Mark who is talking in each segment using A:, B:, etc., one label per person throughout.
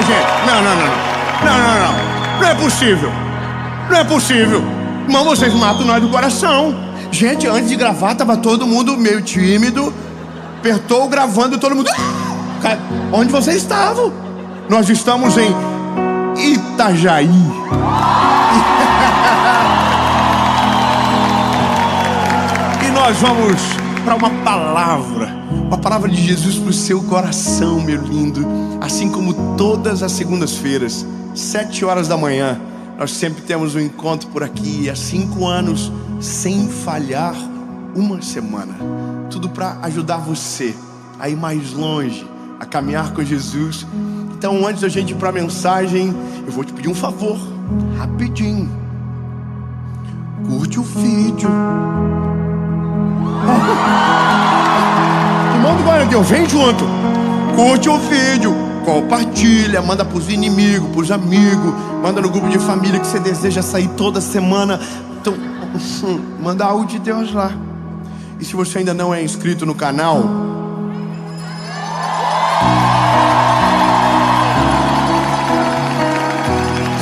A: gente. Não. Não é possível. Não é possível. Irmão, vocês matam nós do coração. Gente, antes de gravar, tava todo mundo meio tímido. Apertou gravando, todo mundo... Onde vocês estavam? Nós estamos em Itajaí. E nós vamos para uma palavra de Jesus para o seu coração, meu lindo. Assim como todas as segundas-feiras, 7 horas da manhã, nós sempre temos um encontro por aqui. Há 5 anos, sem falhar uma semana. Tudo para ajudar você a ir mais longe, a caminhar com Jesus. Então, antes da gente ir para a mensagem, eu vou te pedir um favor, rapidinho. Curte o vídeo. Irmão do Guarani, vem junto. Curte o vídeo, compartilha, manda pros inimigos, pros amigos, manda no grupo de família que você deseja sair toda semana. Então, manda algo de Deus lá. E se você ainda não é inscrito no canal,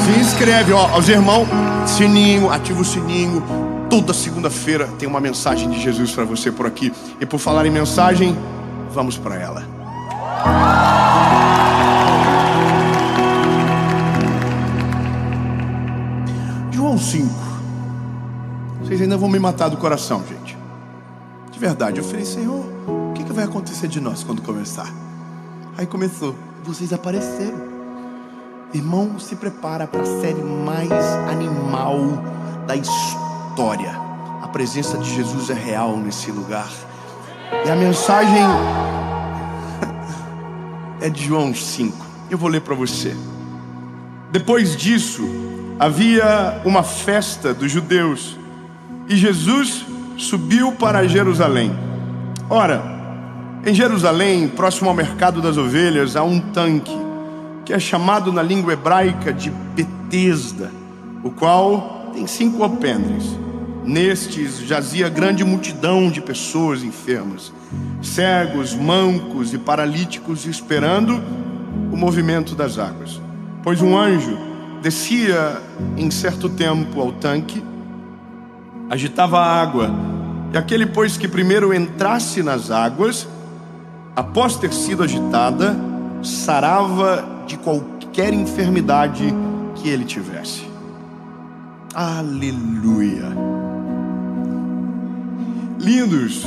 A: se inscreve, ó, aos irmãos, sininho, ativa o sininho. Toda segunda-feira tem uma mensagem de Jesus para você por aqui. E por falar em mensagem, vamos para ela. João 5. Vocês ainda vão me matar do coração, gente. De verdade, eu falei, Senhor, o que vai acontecer de nós quando começar? Aí começou, vocês apareceram. Irmão, se prepara para a série mais animal da história. A presença de Jesus é real nesse lugar. E a mensagem é de João 5. Eu vou ler para você. Depois disso, havia uma festa dos judeus e Jesus subiu para Jerusalém. Ora, em Jerusalém, próximo ao mercado das ovelhas, há um tanque que é chamado na língua hebraica de Betesda, o qual tem 5 alpendres. Nestes jazia grande multidão de pessoas enfermas, cegos, mancos e paralíticos, esperando o movimento das águas. Pois um anjo descia em certo tempo ao tanque, agitava a água, e aquele, pois, que primeiro entrasse nas águas, após ter sido agitada, sarava de qualquer enfermidade que ele tivesse. Aleluia. Lindos,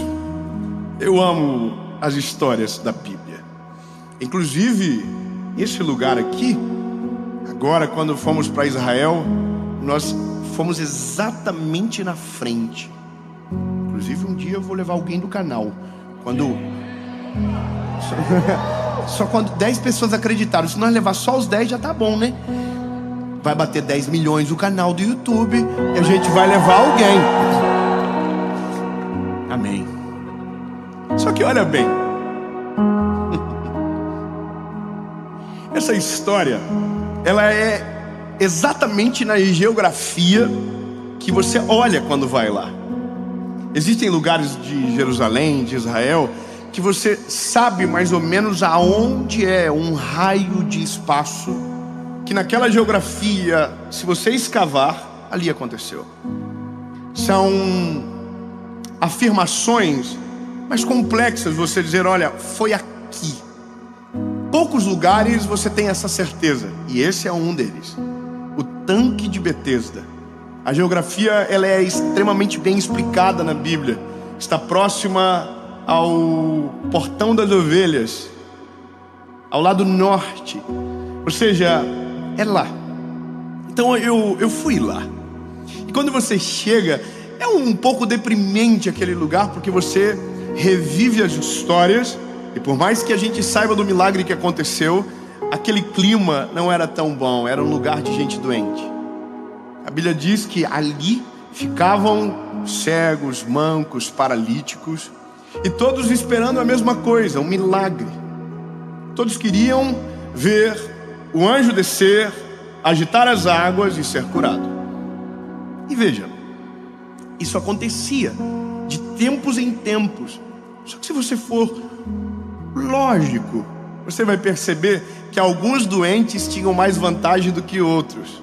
A: eu amo as histórias da Bíblia. Inclusive, esse lugar aqui, agora quando fomos para Israel, nós fomos exatamente na frente. Inclusive um dia eu vou levar alguém do canal. Só quando 10 pessoas acreditaram. Se nós levar só os 10 já tá bom, né? Vai bater 10 milhões o canal do YouTube e a gente vai levar alguém. Amém. Só que olha bem, essa história, ela é exatamente na geografia que você olha quando vai lá. Existem lugares de Jerusalém, de Israel, que você sabe mais ou menos aonde é um raio de espaço, que naquela geografia, se você escavar, ali aconteceu. São afirmações mais complexas, você dizer, olha, foi aqui. Poucos lugares você tem essa certeza, e esse é um deles. O tanque de Betesda. A geografia, ela é extremamente bem explicada na Bíblia. Está próxima ao portão das ovelhas, ao lado norte, ou seja, é lá. Então eu fui lá. E quando você chega, é um pouco deprimente aquele lugar, porque você revive as histórias, e por mais que a gente saiba do milagre que aconteceu, aquele clima não era tão bom, era um lugar de gente doente. A Bíblia diz que ali ficavam cegos, mancos, paralíticos, e todos esperando a mesma coisa, um milagre. Todos queriam ver o anjo descer, agitar as águas e ser curado. E veja, isso acontecia de tempos em tempos. Só que se você for lógico, você vai perceber que alguns doentes tinham mais vantagem do que outros.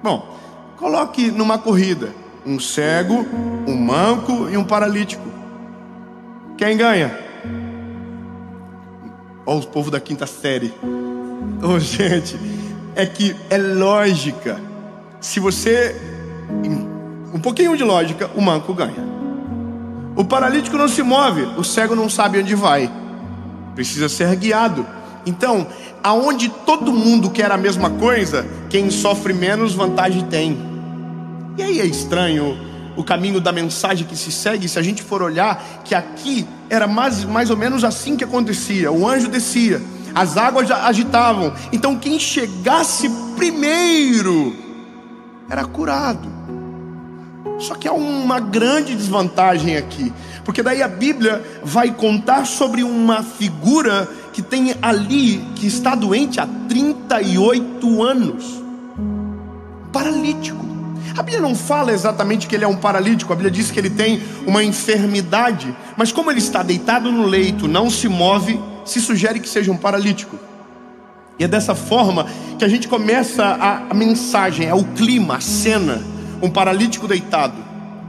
A: Bom, coloque numa corrida um cego, um manco e um paralítico. Quem ganha? Olha o povo da quinta série. Oh, gente, é que é lógica. Se você... um pouquinho de lógica, o manco ganha. O paralítico não se move, o cego não sabe onde vai. Precisa ser guiado. Então, aonde todo mundo quer a mesma coisa, quem sofre menos vantagem tem. E aí é estranho o caminho da mensagem que se segue, se a gente for olhar que aqui era mais ou menos assim que acontecia. O anjo descia, as águas já agitavam. Então quem chegasse primeiro era curado. Só que há uma grande desvantagem aqui, porque daí a Bíblia vai contar sobre uma figura que tem ali, que está doente há 38 anos, paralítico. A Bíblia não fala exatamente que ele é um paralítico, a Bíblia diz que ele tem uma enfermidade, mas como ele está deitado no leito, não se move, se sugere que seja um paralítico. E é dessa forma que a gente começa a mensagem, é o clima, a cena. Um paralítico deitado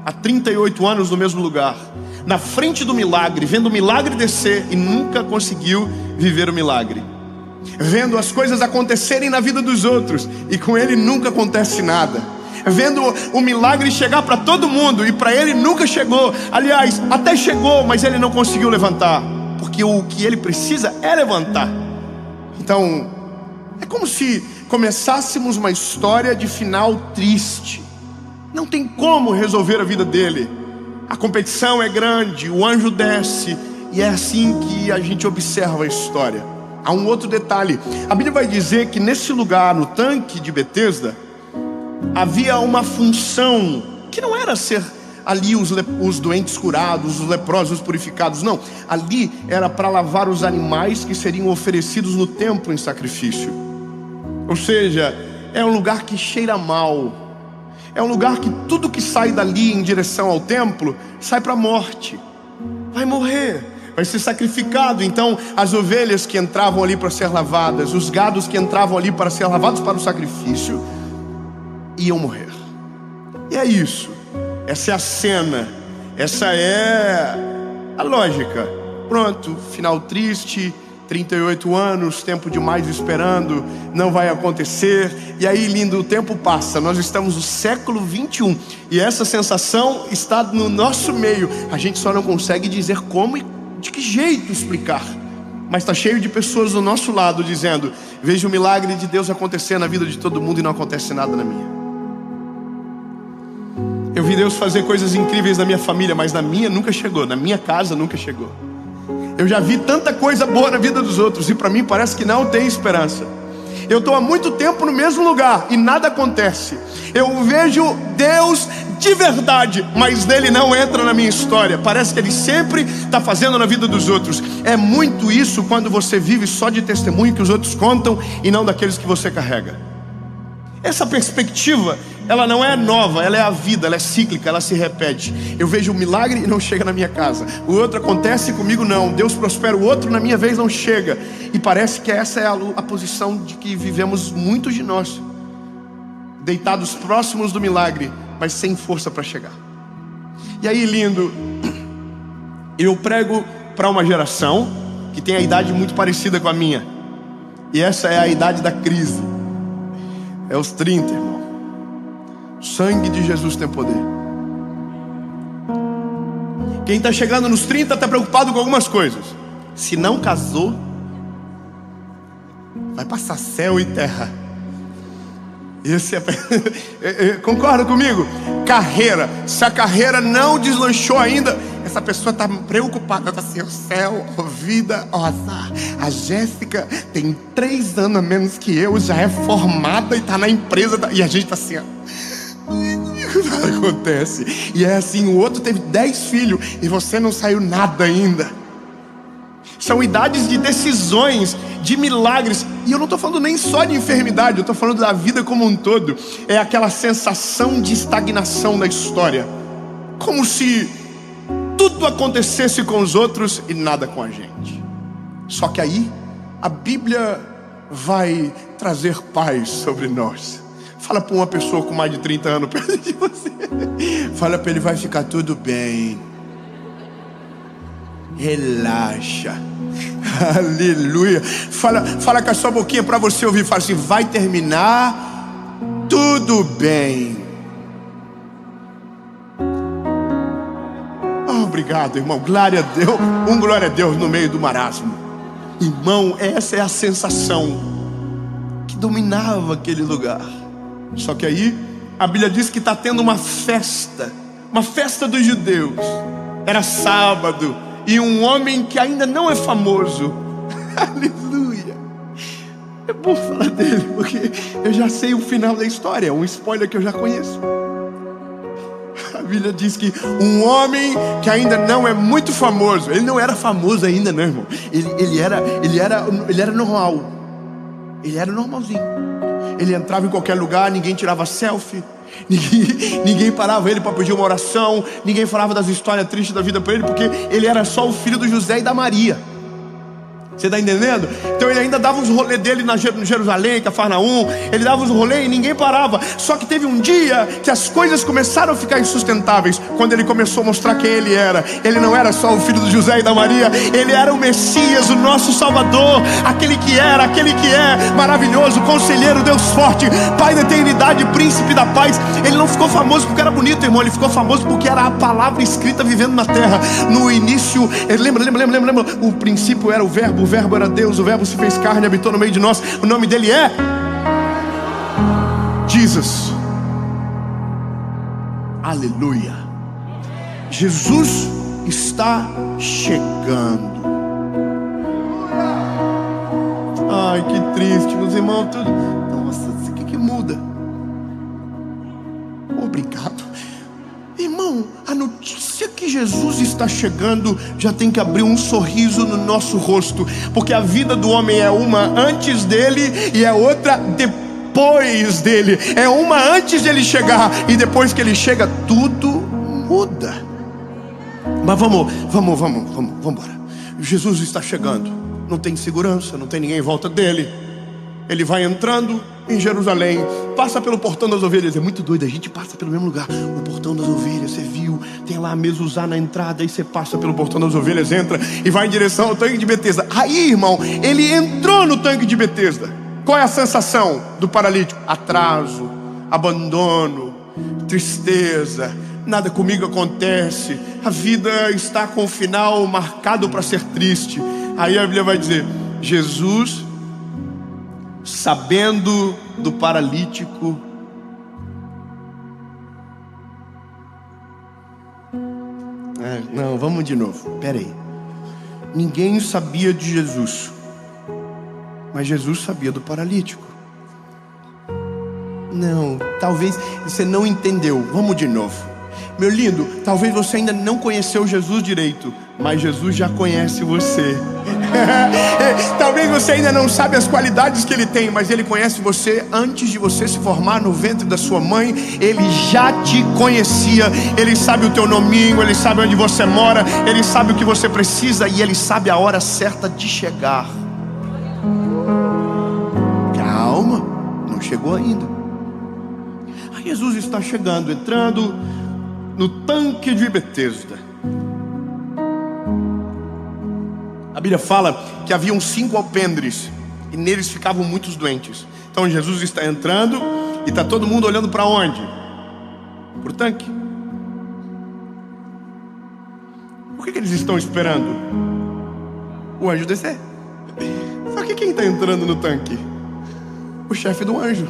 A: há 38 anos no mesmo lugar, na frente do milagre, vendo o milagre descer e nunca conseguiu viver o milagre, vendo as coisas acontecerem na vida dos outros e com ele nunca acontece nada, vendo o milagre chegar para todo mundo e para ele nunca chegou. Aliás, até chegou, mas ele não conseguiu levantar, porque o que ele precisa é levantar. Então é como se começássemos uma história de final triste. Não tem como resolver a vida dele. A competição é grande, o anjo desce, e é assim que a gente observa a história. Há um outro detalhe. A Bíblia vai dizer que nesse lugar, no tanque de Betesda, havia uma função que não era ser ali os doentes curados, os leprosos purificados. Não, ali era para lavar os animais que seriam oferecidos no templo em sacrifício. Ou seja, é um lugar que cheira mal. É um lugar que tudo que sai dali em direção ao templo sai para a morte. Vai morrer, vai ser sacrificado. Então as ovelhas que entravam ali para ser lavadas, os gados que entravam ali para ser lavados para o sacrifício, iam morrer. E é isso. Essa é a cena. Essa é a lógica. Pronto, final triste. 38 anos, tempo demais esperando, não vai acontecer. E aí, lindo, o tempo passa. Nós estamos no século 21 e essa sensação está no nosso meio. A gente só não consegue dizer como e de que jeito explicar. Mas está cheio de pessoas do nosso lado dizendo: veja o milagre de Deus acontecer na vida de todo mundo e não acontece nada na minha. Eu vi Deus fazer coisas incríveis na minha família, mas na minha nunca chegou, na minha casa nunca chegou. Eu já vi tanta coisa boa na vida dos outros e para mim parece que não tem esperança. Eu estou há muito tempo no mesmo lugar e nada acontece. Eu vejo Deus de verdade, mas Ele não entra na minha história. Parece que Ele sempre está fazendo na vida dos outros. É muito isso quando você vive só de testemunho que os outros contam e não daqueles que você carrega. Essa perspectiva, ela não é nova, ela é a vida, ela é cíclica, ela se repete. Eu vejo um milagre e não chega na minha casa. O outro acontece comigo não. Deus prospera o outro, na minha vez não chega. E parece que essa é a posição de que vivemos muitos de nós, deitados próximos do milagre, mas sem força para chegar. E aí, lindo, eu prego para uma geração que tem a idade muito parecida com a minha. E essa é a idade da crise. É os 30, irmão. O sangue de Jesus tem poder. Quem está chegando nos 30 está preocupado com algumas coisas. Se não casou, vai passar céu e terra. Esse é... Concorda comigo? Carreira. Se a carreira não deslanchou ainda, essa pessoa está preocupada. Está assim: o céu, a vida, o azar. A Jéssica tem 3 anos a menos que eu, já é formada e está na empresa e a gente está assim, ó. Nada acontece. E é assim, o outro teve 10 filhos e você não saiu nada ainda. São idades de decisões, de milagres. E eu não estou falando nem só de enfermidade, eu estou falando da vida como um todo. É aquela sensação de estagnação da história, como se tudo acontecesse com os outros e nada com a gente. Só que aí a Bíblia vai trazer paz sobre nós. Fala para uma pessoa com mais de 30 anos perto de você. Fala para ele, vai ficar tudo bem. Relaxa. Aleluia. Fala com a sua boquinha para você ouvir. Fala assim, vai terminar tudo bem. Oh, obrigado, irmão. Glória a Deus. Glória a Deus no meio do marasmo. Irmão, essa é a sensação que dominava aquele lugar. Só que aí a Bíblia diz que está tendo uma festa dos judeus. Era sábado. E um homem que ainda não é famoso. Aleluia. É bom falar dele, porque eu já sei o final da história. É um spoiler que eu já conheço. A Bíblia diz que um homem que ainda não é muito famoso. Ele não era famoso ainda, não, irmão. Ele era normal. Ele era normalzinho. Ele entrava em qualquer lugar, ninguém tirava selfie. Ninguém parava ele para pedir uma oração. Ninguém falava das histórias tristes da vida para ele, porque ele era só o filho do José e da Maria. Você está entendendo? Então ele ainda dava os rolês dele no Jerusalém, Cafarnaum. Ele dava os rolês e ninguém parava. Só que teve um dia que as coisas começaram a ficar insustentáveis. Quando ele começou a mostrar quem ele era. Ele não era só o filho do José e da Maria. Ele era o Messias, o nosso Salvador. Aquele que é maravilhoso, conselheiro, Deus forte, Pai da eternidade, príncipe da paz. Ele não ficou famoso porque era bonito, irmão. Ele ficou famoso porque era a palavra escrita vivendo na terra. No início, lembra? O princípio era o verbo era Deus, o verbo se fez carne e habitou no meio de nós. O nome dele é Jesus. Aleluia. Jesus está chegando. Ai, que triste, meus irmãos. Nossa, o que muda? Obrigado. Irmão, a notícia que Jesus está chegando já tem que abrir um sorriso no nosso rosto, porque a vida do homem é uma antes dele e é outra depois dele. É uma antes de ele chegar e depois que ele chega tudo muda. Mas vamos embora. Jesus está chegando. Não tem segurança, não tem ninguém em volta dele. Ele vai entrando em Jerusalém, passa pelo portão das ovelhas. É muito doido, a gente passa pelo mesmo lugar. O portão das ovelhas, você viu? Tem lá a mezuzá na entrada. Aí você passa pelo portão das ovelhas, entra e vai em direção ao tanque de Betesda. Aí, irmão, ele entrou no tanque de Betesda. Qual é a sensação do paralítico? Atraso, abandono, tristeza. Nada comigo acontece. A vida está com o final marcado para ser triste. Aí a Bíblia vai dizer, Jesus, sabendo do paralítico, não, vamos de novo, peraí. Ninguém sabia de Jesus, mas Jesus sabia do paralítico. Não, talvez você não entendeu. Vamos de novo. Meu lindo, talvez você ainda não conheceu Jesus direito, mas Jesus já conhece você. Talvez você ainda não sabe as qualidades que Ele tem, mas Ele conhece você antes de você se formar no ventre da sua mãe. Ele já te conhecia. Ele sabe o teu nominho, Ele sabe onde você mora, Ele sabe o que você precisa e Ele sabe a hora certa de chegar. Calma, não chegou ainda. Aí Jesus está chegando, entrando no tanque de Betesda. A Bíblia fala que haviam 5 alpendres e neles ficavam muitos doentes. Então Jesus está entrando e está todo mundo olhando para onde? Para o tanque. Por que eles estão esperando o anjo descer? Só que quem está entrando no tanque? O chefe do anjo.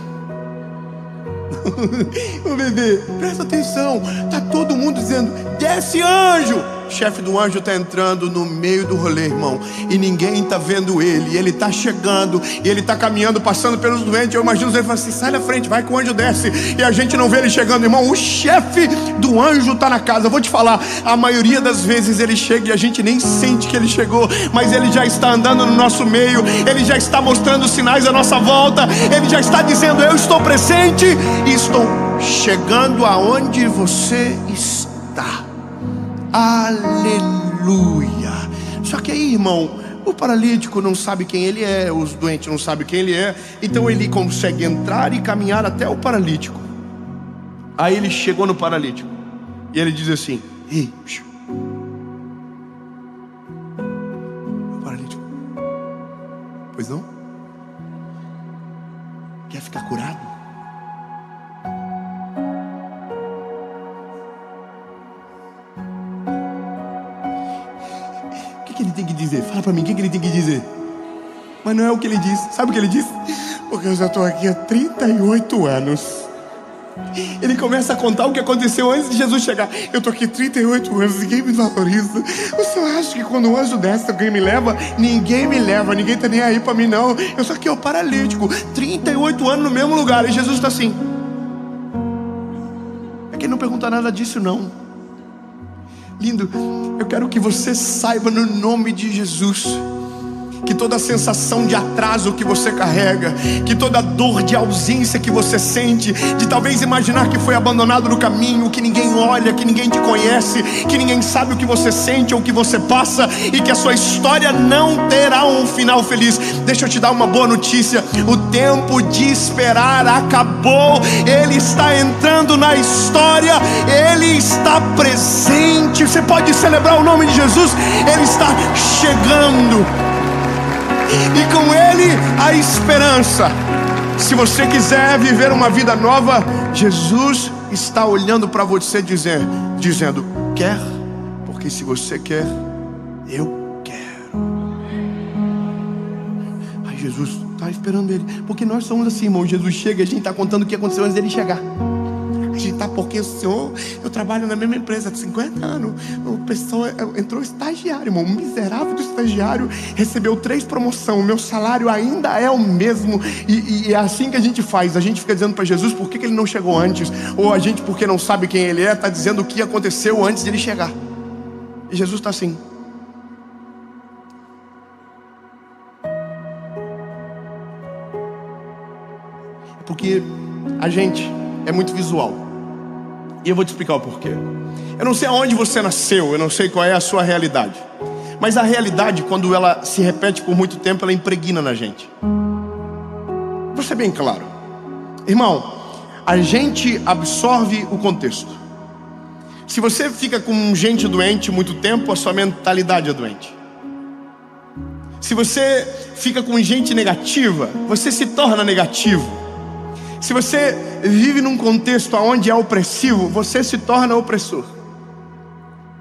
A: Ô bebê, presta atenção. Tá todo mundo dizendo, desce anjo. O chefe do anjo está entrando no meio do rolê, irmão, e ninguém está vendo ele. Ele está chegando, e ele está caminhando, passando pelos doentes. Eu imagino ele falando assim, sai da frente, vai que o anjo desce. E a gente não vê ele chegando, irmão. O chefe do anjo está na casa. Eu vou te falar, a maioria das vezes ele chega e a gente nem sente que ele chegou, mas ele já está andando no nosso meio. Ele já está mostrando sinais à nossa volta. Ele já está dizendo, eu estou presente e estou chegando aonde você está. Aleluia. Só que aí, irmão, O paralítico não sabe quem ele é, os doentes não sabem quem ele é, então ele consegue entrar e caminhar até o paralítico. Aí ele chegou no paralítico e ele diz assim: ei, o paralítico, pois não? Quer ficar curado? O que ele tem que dizer? Fala pra mim, o que ele tem que dizer? Mas não é o que ele disse. Sabe o que ele disse? Porque eu já estou aqui há 38 anos. Ele começa a contar o que aconteceu antes de Jesus chegar. Eu estou aqui 38 anos, ninguém me valoriza. O senhor acha que quando o anjo desce alguém me leva? Ninguém me leva, ninguém está nem aí para mim não. Eu sou aqui o paralítico, 38 anos no mesmo lugar. E Jesus está assim. É que ele não pergunta nada disso não. Lindo, eu quero que você saiba no nome de Jesus que toda sensação de atraso que você carrega, que toda dor de ausência que você sente, de talvez imaginar que foi abandonado no caminho, que ninguém olha, que ninguém te conhece, que ninguém sabe o que você sente ou o que você passa, e que a sua história não terá um final feliz. Deixa eu te dar uma boa notícia: o tempo de esperar acabou. Ele está entrando na história, Ele está presente. Você pode celebrar o nome de Jesus. Ele está chegando, e com Ele a esperança. Se você quiser viver uma vida nova, Jesus está olhando para você dizendo: quer? Porque se você quer, eu quero. Aí Jesus está esperando ele, porque nós somos assim, irmão. Jesus chega e a gente está contando o que aconteceu antes dele chegar. A gente está, porque o senhor, eu trabalho na mesma empresa há 50 anos. O pessoal entrou estagiário, irmão, um miserável do estagiário, recebeu 3 promoções, o meu salário ainda é o mesmo. E é assim que a gente faz. A gente fica dizendo para Jesus por que ele não chegou antes, ou a gente, porque não sabe quem ele é, está dizendo o que aconteceu antes de ele chegar. E Jesus está assim. É porque a gente é muito visual. E eu vou te explicar o porquê. Eu não sei aonde você nasceu, eu não sei qual é a sua realidade, mas a realidade, quando ela se repete por muito tempo, ela impregna na gente. Vou ser bem claro, irmão, a gente absorve o contexto. Se você fica com gente doente muito tempo, a sua mentalidade é doente. Se você fica com gente negativa, você se torna negativo. Se você vive num contexto onde é opressivo, você se torna opressor.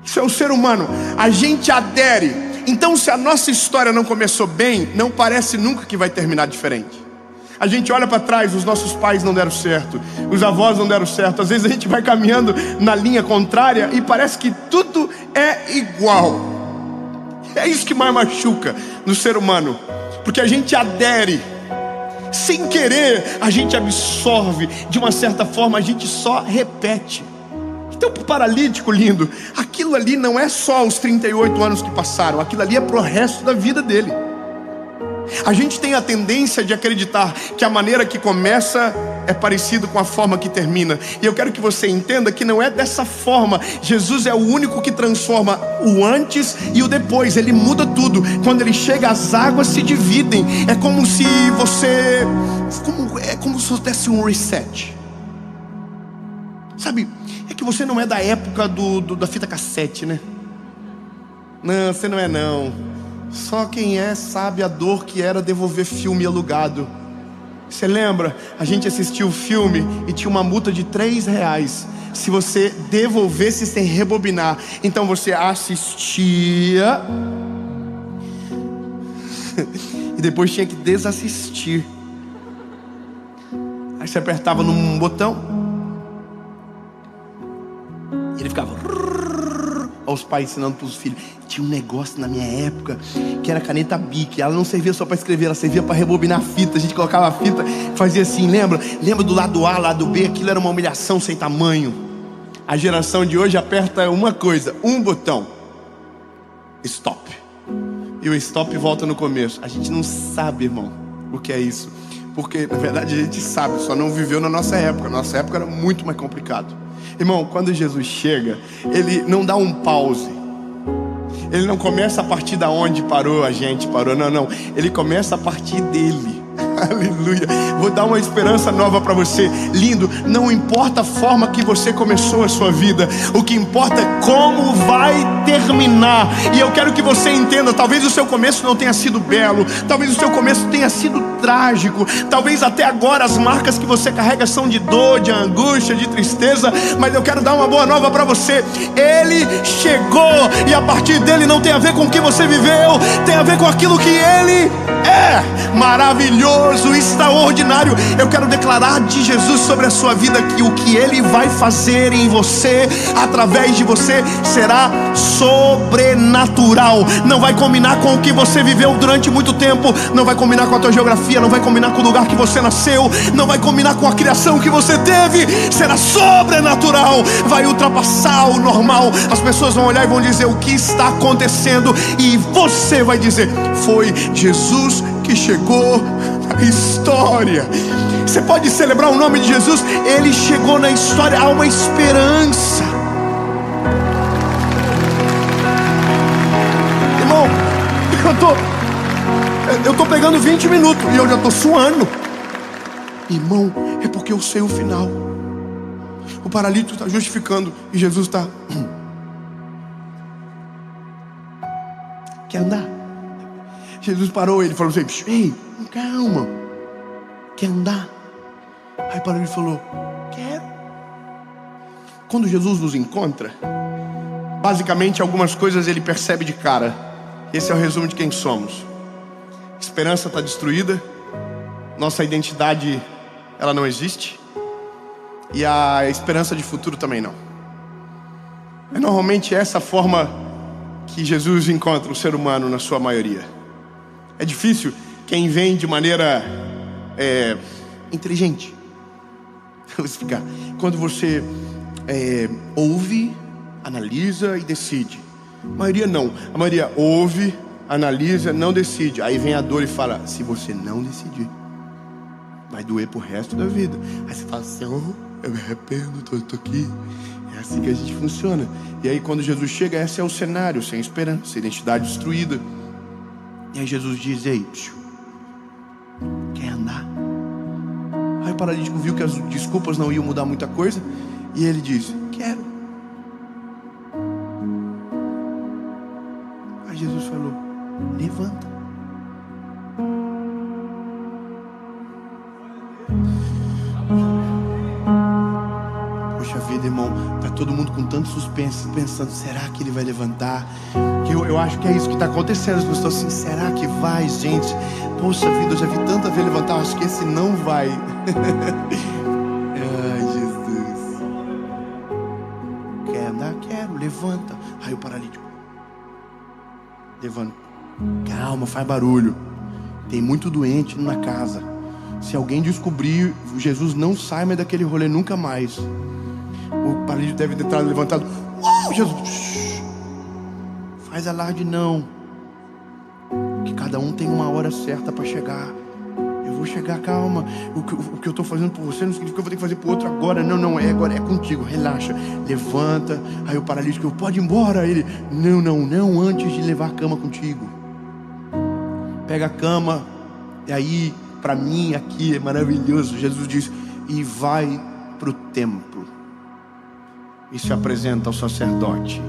A: Isso é o ser humano. A gente adere. Então, se a nossa história não começou bem, não parece nunca que vai terminar diferente. A gente olha para trás, os nossos pais não deram certo, os avós não deram certo. Às vezes a gente vai caminhando na linha contrária e parece que tudo é igual. É isso que mais machuca no ser humano, porque a gente adere. Sem querer, a gente absorve. De uma certa forma, a gente só repete. Então, para o paralítico, lindo, aquilo ali não é só os 38 anos que passaram, aquilo ali é pro resto da vida dele. A gente tem a tendência de acreditar que a maneira que começa é parecido com a forma que termina. E eu quero que você entenda que não é dessa forma. Jesus é o único que transforma o antes e o depois. Ele muda tudo. Quando ele chega, as águas se dividem. É como se você... É como se desse um reset. Sabe, é que você não é da época da fita cassete, né? Não, você não é não. Só quem é sabe a dor que era devolver filme alugado. Você lembra? A gente assistiu o filme e tinha uma multa de R$3 se você devolvesse sem rebobinar. Então você assistia e depois tinha que desassistir. Aí você apertava num botão e ele ficava... Os pais ensinando para os filhos. Tinha um negócio na minha época que era caneta Bic. Ela não servia só para escrever, ela servia para rebobinar a fita. A gente colocava a fita, fazia assim, lembra? Lembra do lado A, lado B? Aquilo era uma humilhação sem tamanho. A geração de hoje aperta uma coisa, um botão, stop, e o stop volta no começo. A gente não sabe, irmão, o que é isso, porque na verdade a gente sabe, só não viveu na nossa época. Nossa época era muito mais complicado. Irmão, quando Jesus chega, Ele não dá um pause. Ele não começa a partir da onde parou, a gente parou. Não. Ele começa a partir dele. Aleluia. Vou dar uma esperança nova para você. Lindo, não importa a forma que você começou a sua vida, o que importa é como vai terminar. E eu quero que você entenda, talvez o seu começo não tenha sido belo, talvez o seu começo tenha sido trágico, talvez até agora as marcas que você carrega são de dor, de angústia, de tristeza, mas eu quero dar uma boa nova para você. Ele chegou, e a partir dele não tem a ver com o que você viveu, tem a ver com aquilo que ele é. Maravilhoso, extraordinário. Eu quero declarar de Jesus sobre a sua vida que o que Ele vai fazer em você, através de você, será sobrenatural. Não vai combinar com o que você viveu durante muito tempo, não vai combinar com a tua geografia, não vai combinar com o lugar que você nasceu, não vai combinar com a criação que você teve. Será sobrenatural, vai ultrapassar o normal. As pessoas vão olhar e vão dizer: o que está acontecendo? E você vai dizer: foi Jesus que chegou na história. Você pode celebrar o nome de Jesus. Ele chegou na história. Há uma esperança. Irmão, eu tô pegando 20 minutos e eu já tô suando. Irmão, é porque eu sei o final. O paralítico está justificando e Jesus está: quer andar? Jesus parou, ele falou assim: ei, calma, quer andar? Aí parou, ele falou: quero. Quando Jesus nos encontra, basicamente algumas coisas ele percebe de cara. Esse é o resumo de quem somos. Esperança está destruída, nossa identidade, ela não existe, e a esperança de futuro também não. É normalmente essa forma que Jesus encontra o ser humano na sua maioria. É difícil quem vem de maneira inteligente. Vou explicar. Quando você ouve, analisa e decide. A maioria não. A maioria ouve, analisa, não decide. Aí vem a dor e fala: se você não decidir, vai doer pro resto da vida. Aí você fala assim: oh, eu me arrependo, tô aqui. É assim que a gente funciona. E aí quando Jesus chega, esse é o cenário, sem esperança, identidade destruída. E aí Jesus diz: ei, quer andar? Aí o paralítico viu que as desculpas não iam mudar muita coisa, e ele diz: quero. Aí Jesus falou: levanta. Poxa vida, irmão, tá todo mundo com tanto suspense, pensando: será que ele vai levantar? Eu acho que é isso que está acontecendo. As pessoas assim: será que vai, gente? Poxa vida, eu já vi tanta vez levantar, acho que esse não vai. Ai, Jesus. Quer andar? Quero, levanta. Aí o paralítico: levanta. Calma, faz barulho. Tem muito doente na casa. Se alguém descobrir, Jesus não sai mais daquele rolê nunca mais. O paralítico deve ter entrado levantado. Jesus, faz alarde não, que cada um tem uma hora certa para chegar. Eu vou chegar, calma. O que eu estou fazendo por você não significa que eu vou ter que fazer por outro agora. Não, agora é contigo, relaxa. Levanta. Aí o paralítico: pode ir embora. Ele: não, antes de levar a cama contigo. Pega a cama. E aí, para mim aqui é maravilhoso. Jesus diz: e vai para o templo e se apresenta ao sacerdote.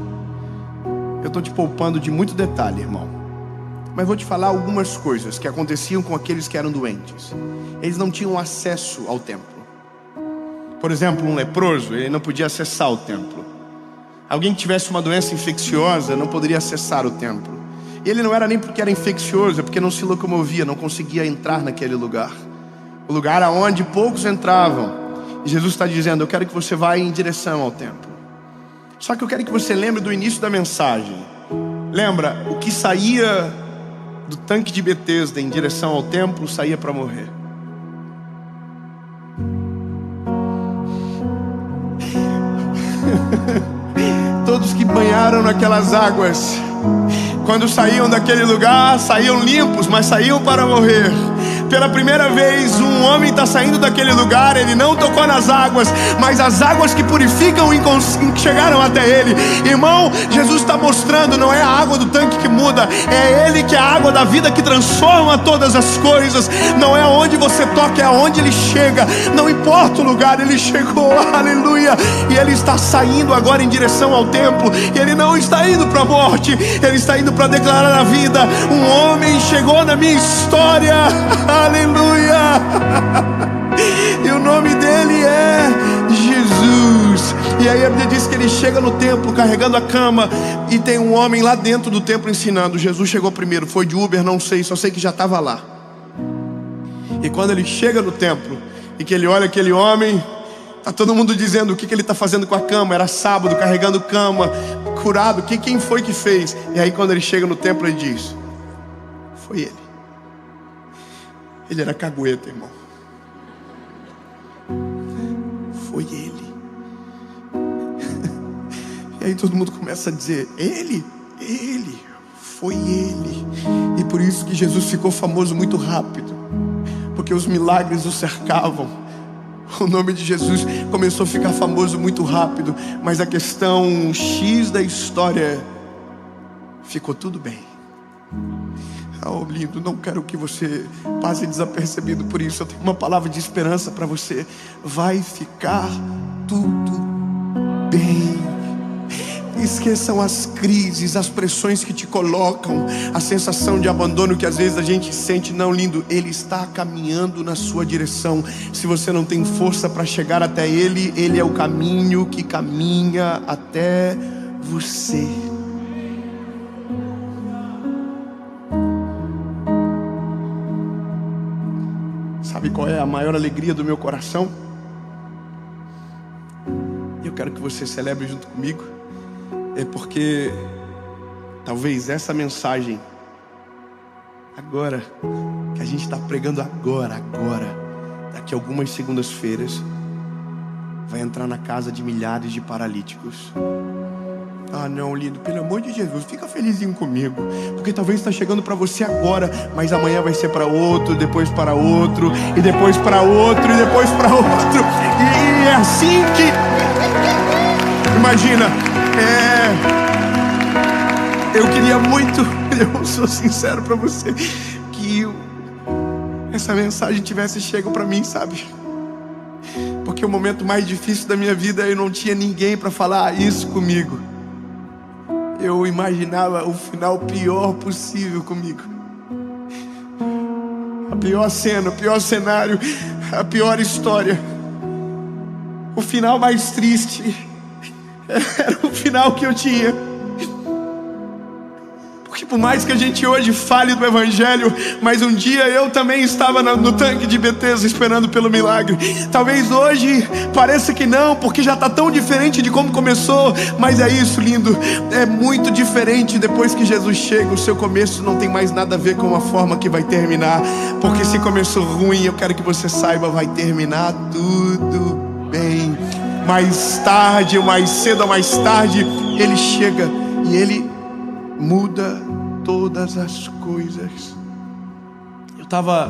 A: Eu estou te poupando de muito detalhe, irmão, mas vou te falar algumas coisas que aconteciam com aqueles que eram doentes. Eles não tinham acesso ao templo. Por exemplo, um leproso, ele não podia acessar o templo. Alguém que tivesse uma doença infecciosa não poderia acessar o templo. E ele não era nem porque era infeccioso, é porque não se locomovia, não conseguia entrar naquele lugar. O lugar aonde poucos entravam. E Jesus está dizendo: eu quero que você vá em direção ao templo. Só que eu quero que você lembre do início da mensagem. Lembra, o que saía do tanque de Betesda em direção ao templo saía para morrer. Todos que banharam naquelas águas, quando saíam daquele lugar, saíam limpos, mas saíam para morrer. Pela primeira vez, um homem está saindo daquele lugar. Ele não tocou nas águas, mas as águas que purificam chegaram até ele. Irmão, Jesus está mostrando, não é a água do tanque que muda, é Ele que é a água da vida que transforma todas as coisas. Não é aonde você toca, é aonde Ele chega. Não importa o lugar, Ele chegou, aleluia. E Ele está saindo agora em direção ao templo. E Ele não está indo para a morte, Ele está indo para declarar a vida. Um homem chegou na minha história, aleluia. E o nome dele é Jesus. E aí a Bíblia diz que ele chega no templo carregando a cama, e tem um homem lá dentro do templo ensinando. Jesus chegou primeiro, foi de Uber, não sei, só sei que já estava lá. E quando ele chega no templo e que ele olha aquele homem, tá todo mundo dizendo o que ele está fazendo com a cama. Era sábado, carregando cama, curado, quem foi que fez? E aí quando ele chega no templo ele diz: foi ele. Ele era cagueta, irmão. Foi ele. E aí todo mundo começa a dizer: ele, foi ele. E por isso que Jesus ficou famoso muito rápido, porque os milagres o cercavam. O nome de Jesus começou a ficar famoso muito rápido. Mas a questão X da história, ficou tudo bem. Oh, lindo, não quero que você passe desapercebido por isso. Eu tenho uma palavra de esperança para você. Vai ficar tudo bem. Esqueçam as crises, as pressões que te colocam, a sensação de abandono que às vezes a gente sente. Não, lindo, Ele está caminhando na sua direção. Se você não tem força para chegar até Ele, Ele é o caminho que caminha até você. Sabe qual é a maior alegria do meu coração? Eu quero que você celebre junto comigo. É porque talvez essa mensagem agora, que a gente está pregando agora, daqui a algumas segundas-feiras, vai entrar na casa de milhares de paralíticos. Ah não, lindo, pelo amor de Jesus, fica felizinho comigo, porque talvez está chegando para você agora, mas amanhã vai ser para outro, depois para outro, e depois para outro, e depois para outro. E é assim que... Imagina, eu queria muito, eu sou sincero para você, que essa mensagem tivesse chego para mim, sabe? Porque o momento mais difícil da minha vida, eu não tinha ninguém para falar isso comigo. Eu imaginava o final pior possível comigo. A pior cena, o pior cenário, a pior história. O final mais triste era o final que eu tinha. Porque por mais que a gente hoje fale do Evangelho, mas um dia eu também estava no tanque de Betesda esperando pelo milagre. Talvez hoje pareça que não, porque já está tão diferente de como começou. Mas é isso, lindo, é muito diferente. Depois que Jesus chega, o seu começo não tem mais nada a ver com a forma que vai terminar. Porque se começou ruim, eu quero que você saiba, vai terminar tudo bem. Mais tarde, mais cedo ou mais tarde, Ele chega e Ele muda todas as coisas. Eu estava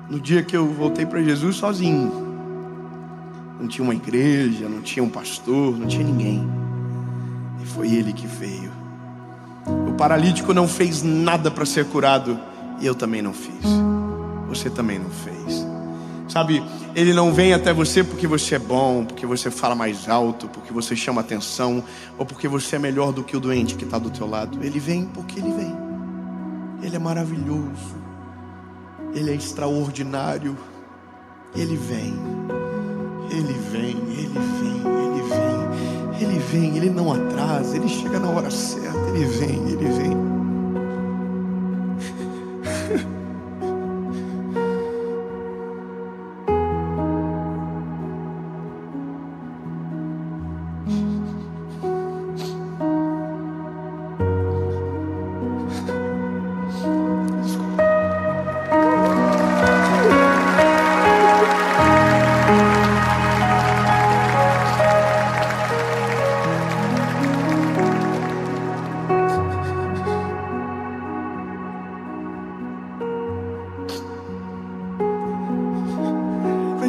A: no dia que eu voltei para Jesus sozinho. Não tinha uma igreja, não tinha um pastor, não tinha ninguém. E foi Ele que veio. O paralítico não fez nada para ser curado, e eu também não fiz. Você também não fez. Sabe, Ele não vem até você porque você é bom, porque você fala mais alto, porque você chama atenção, ou porque você é melhor do que o doente que está do teu lado. Ele vem porque Ele vem. Ele é maravilhoso, Ele é extraordinário. Ele vem, Ele vem, Ele vem, Ele vem, Ele vem. Ele não atrasa, Ele chega na hora certa. Ele vem, Ele vem.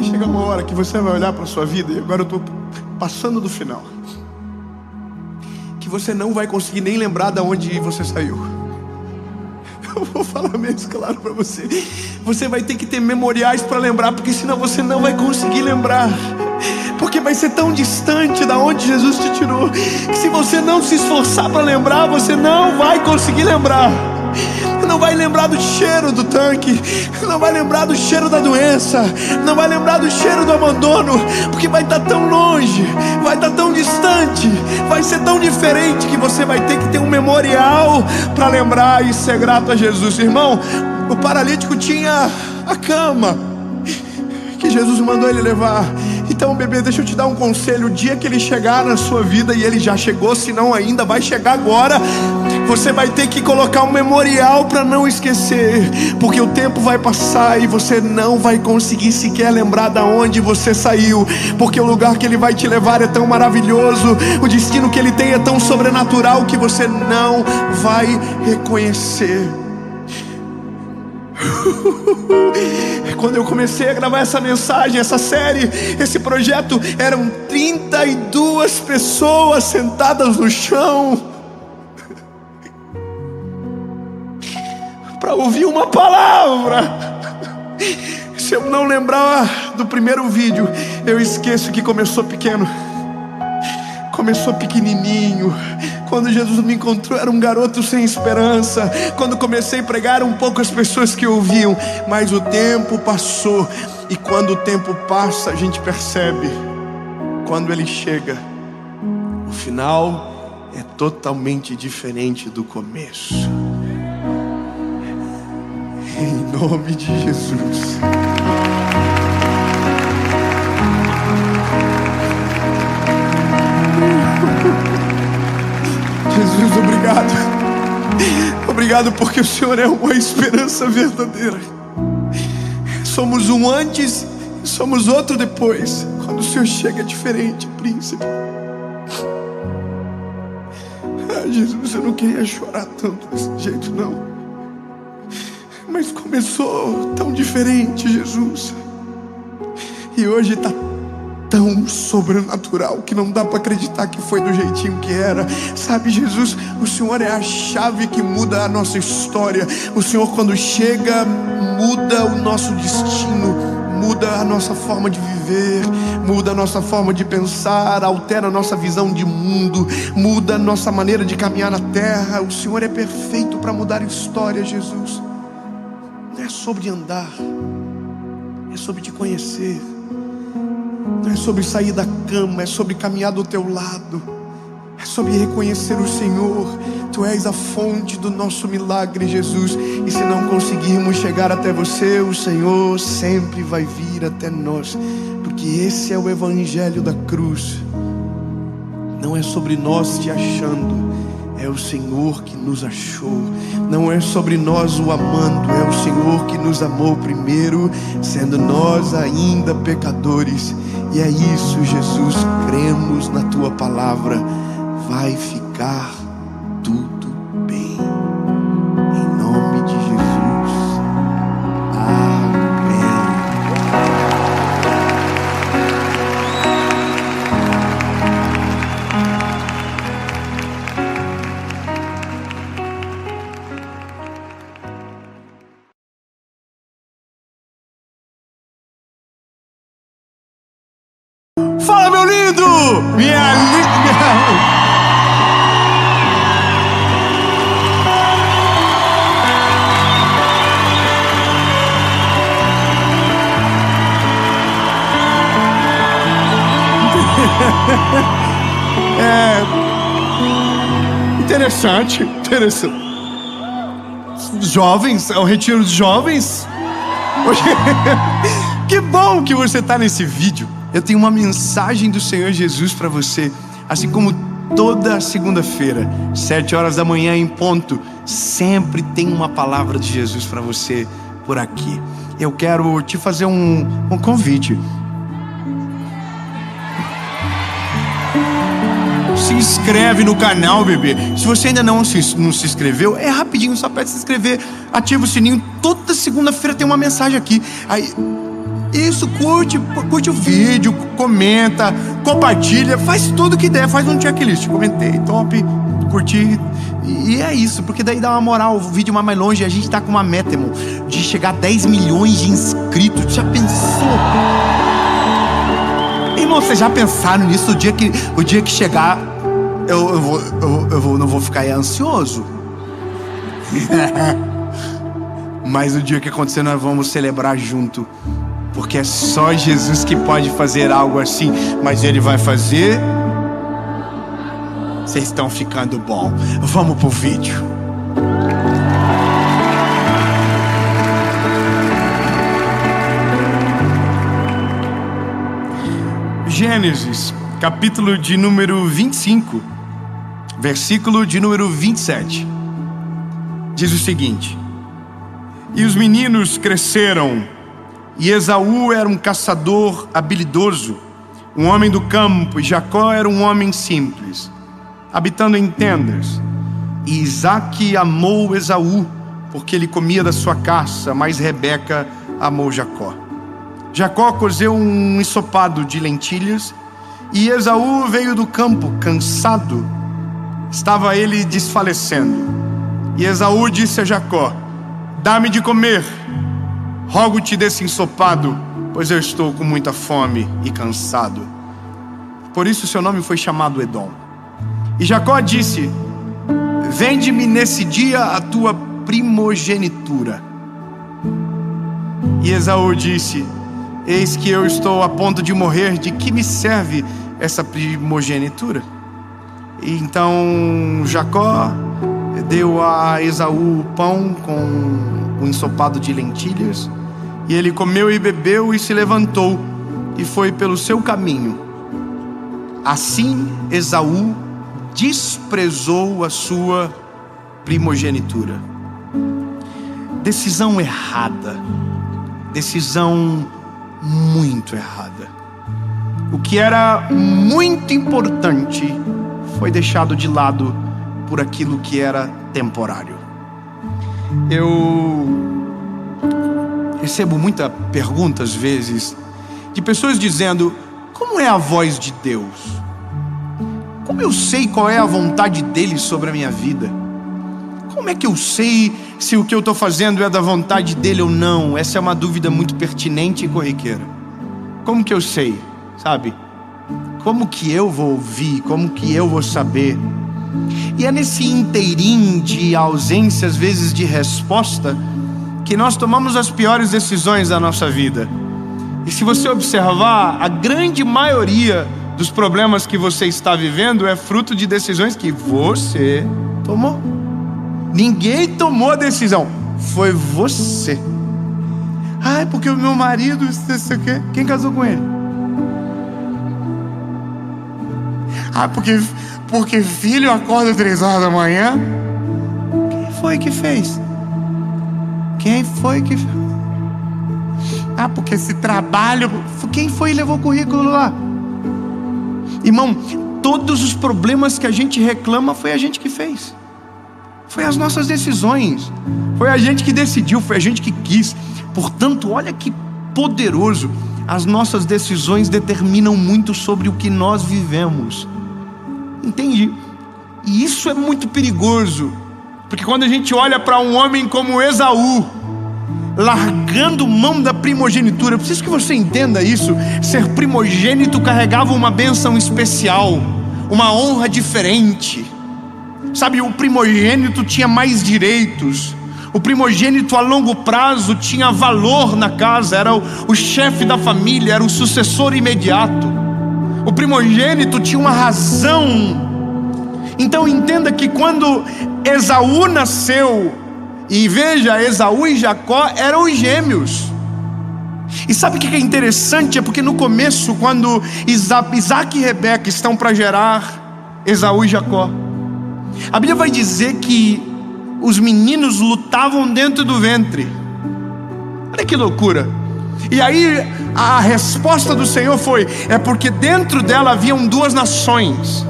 A: vai chegar uma hora que você vai olhar para a sua vida, e agora eu estou passando do final, que você não vai conseguir nem lembrar de onde você saiu. Eu vou falar mesmo claro para você. Você vai ter que ter memoriais para lembrar, porque senão você não vai conseguir lembrar. Porque vai ser tão distante da onde Jesus te tirou, que se você não se esforçar para lembrar, você não vai conseguir lembrar. Não vai lembrar do cheiro do tanque, não vai lembrar do cheiro da doença, não vai lembrar do cheiro do abandono, porque vai estar tão longe, vai estar tão distante, vai ser tão diferente, que você vai ter que ter um memorial para lembrar e ser grato a Jesus. Irmão, o paralítico tinha a cama que Jesus mandou ele levar. Então, bebê, deixa eu te dar um conselho. O dia que ele chegar na sua vida, e ele já chegou, se não ainda vai chegar agora, você vai ter que colocar um memorial para não esquecer, porque o tempo vai passar e você não vai conseguir sequer lembrar da onde você saiu, porque o lugar que ele vai te levar é tão maravilhoso, o destino que ele tem é tão sobrenatural, que você não vai reconhecer. Quando eu comecei a gravar essa mensagem, essa série, esse projeto, eram 32 pessoas sentadas no chão para ouvir uma palavra. Se eu não lembrar do primeiro vídeo, eu esqueço que começou pequeno, começou pequenininho. Quando Jesus me encontrou, era um garoto sem esperança. Quando comecei a pregar, eram poucas pessoas que ouviam. Mas o tempo passou, e quando o tempo passa, a gente percebe, quando ele chega, o final é totalmente diferente do começo. Em nome de Jesus. Jesus, obrigado. Obrigado porque o Senhor é uma esperança verdadeira. Somos um antes, somos outro depois. Quando o Senhor chega é diferente, príncipe. Jesus, eu não queria chorar tanto desse jeito, não. Mas começou tão diferente, Jesus. E hoje está tão sobrenatural que não dá para acreditar que foi do jeitinho que era. Sabe, Jesus, o Senhor é a chave que muda a nossa história. O Senhor, quando chega, muda o nosso destino, muda a nossa forma de viver, muda a nossa forma de pensar, altera a nossa visão de mundo, muda a nossa maneira de caminhar na terra. O Senhor é perfeito para mudar a história, Jesus. Não é sobre andar, é sobre te conhecer. Não é sobre sair da cama, é sobre caminhar do teu lado, é sobre reconhecer o Senhor. Tu és a fonte do nosso milagre, Jesus. E se não conseguirmos chegar até você, o Senhor sempre vai vir até nós, porque esse é o evangelho da cruz. Não é sobre nós te achando, é o Senhor que nos achou. Não é sobre nós o amando, é o Senhor que nos amou primeiro, sendo nós ainda pecadores. E é isso, Jesus, cremos na tua palavra. Vai ficar tudo bem, em nome de Jesus. Amém. Fala, meu lindo! Minha linda! Interessante. Jovens, é o retiro de jovens. Que bom que você está nesse vídeo. Eu tenho uma mensagem do Senhor Jesus para você, assim como toda segunda-feira, 7 horas da manhã em ponto, sempre tem uma palavra de Jesus para você por aqui. Eu quero te fazer um convite. Se inscreve no canal, bebê. Se você ainda não se inscreveu, é rapidinho, só para se inscrever. Ativa o sininho. Toda segunda-feira tem uma mensagem aqui. Aí Isso, curte o vídeo, comenta, compartilha, faz tudo que der, faz um checklist. Comentei, top, curti. E é isso, porque daí dá uma moral, o vídeo vai mais longe. A gente tá com uma meta, irmão, de chegar a 10 milhões de inscritos. Já pensou? Irmão, vocês já pensaram nisso? O dia que chegar, eu não vou ficar aí ansioso. Mas o dia que acontecer, nós vamos celebrar junto. Porque é só Jesus que pode fazer algo assim. Mas Ele vai fazer. Vocês estão ficando bom. Vamos pro vídeo. Gênesis, capítulo de número 25, versículo de número 27. Diz o seguinte: e os meninos cresceram, e Esaú era um caçador habilidoso, um homem do campo, e Jacó era um homem simples, habitando em tendas. E Isaque amou Esaú, porque ele comia da sua caça, mas Rebeca amou Jacó. Jacó cozeu um ensopado de lentilhas, e Esaú veio do campo cansado, estava ele desfalecendo. E Esaú disse a Jacó: dá-me de comer, rogo-te desse ensopado, pois eu estou com muita fome e cansado. Por isso seu nome foi chamado Edom. E Jacó disse: vende-me nesse dia a tua primogenitura. E Esaú disse: eis que eu estou a ponto de morrer, de que me serve essa primogenitura? E então Jacó deu a Esaú o pão com um ensopado de lentilhas, e ele comeu e bebeu e se levantou e foi pelo seu caminho. Assim Esaú desprezou a sua primogenitura. Decisão errada, decisão muito errada. O que era muito importante foi deixado de lado por aquilo que era temporário. Eu recebo muita pergunta às vezes de pessoas dizendo: como é a voz de Deus? Como eu sei qual é a vontade dele sobre a minha vida? Como é que eu sei se o que eu estou fazendo é da vontade dele ou não? Essa é uma dúvida muito pertinente e corriqueira. Como que eu sei, sabe? Como que eu vou ouvir? Como que eu vou saber? E é nesse inteirinho de ausência, às vezes, de resposta, que nós tomamos as piores decisões da nossa vida. E se você observar, a grande maioria dos problemas que você está vivendo é fruto de decisões que você tomou. Ninguém tomou a decisão, foi você. Ah, é porque o meu marido, isso aqui. Quem casou com ele? Ah, porque filho acorda 3 horas da manhã. Quem foi que fez? Quem foi que fez? Ah, porque esse trabalho. Quem foi e levou o currículo lá? Irmão, todos os problemas que a gente reclama foi a gente que fez. Foi as nossas decisões. Foi a gente que decidiu, foi a gente que quis. Portanto, olha que poderoso. As nossas decisões determinam muito sobre o que nós vivemos. Entende? E isso é muito perigoso. Porque quando a gente olha para um homem como Esaú, largando mão da primogenitura, eu preciso que você entenda isso. Ser primogênito carregava uma bênção especial, uma honra diferente. Sabe, o primogênito tinha mais direitos. O primogênito a longo prazo tinha valor na casa, era o chefe da família, era o sucessor imediato. O primogênito tinha uma razão. Então entenda que quando Esaú nasceu, e veja, Esaú e Jacó eram gêmeos. E sabe o que é interessante? É porque no começo, quando Isaque e Rebeca estão para gerar Esaú e Jacó, a Bíblia vai dizer que os meninos lutavam dentro do ventre. Olha que loucura. E aí a resposta do Senhor foi: é porque dentro dela haviam 2 nações.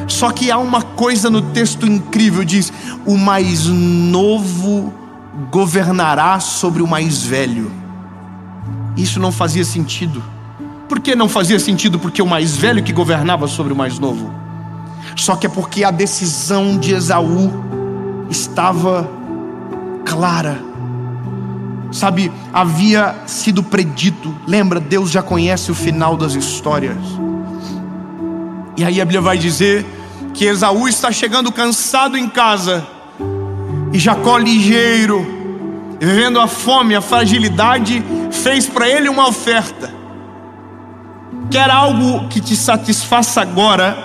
A: Só que há uma coisa no texto incrível, diz: o mais novo governará sobre o mais velho. Isso não fazia sentido. Por que não fazia sentido? Porque o mais velho que governava sobre o mais novo. Só que é porque a decisão de Esaú estava clara. Sabe, havia sido predito. Lembra, Deus já conhece o final das histórias. E aí a Bíblia vai dizer que Esaú está chegando cansado em casa, e Jacó, ligeiro, vendo a fome, a fragilidade, fez para ele uma oferta. Quer algo que te satisfaça agora?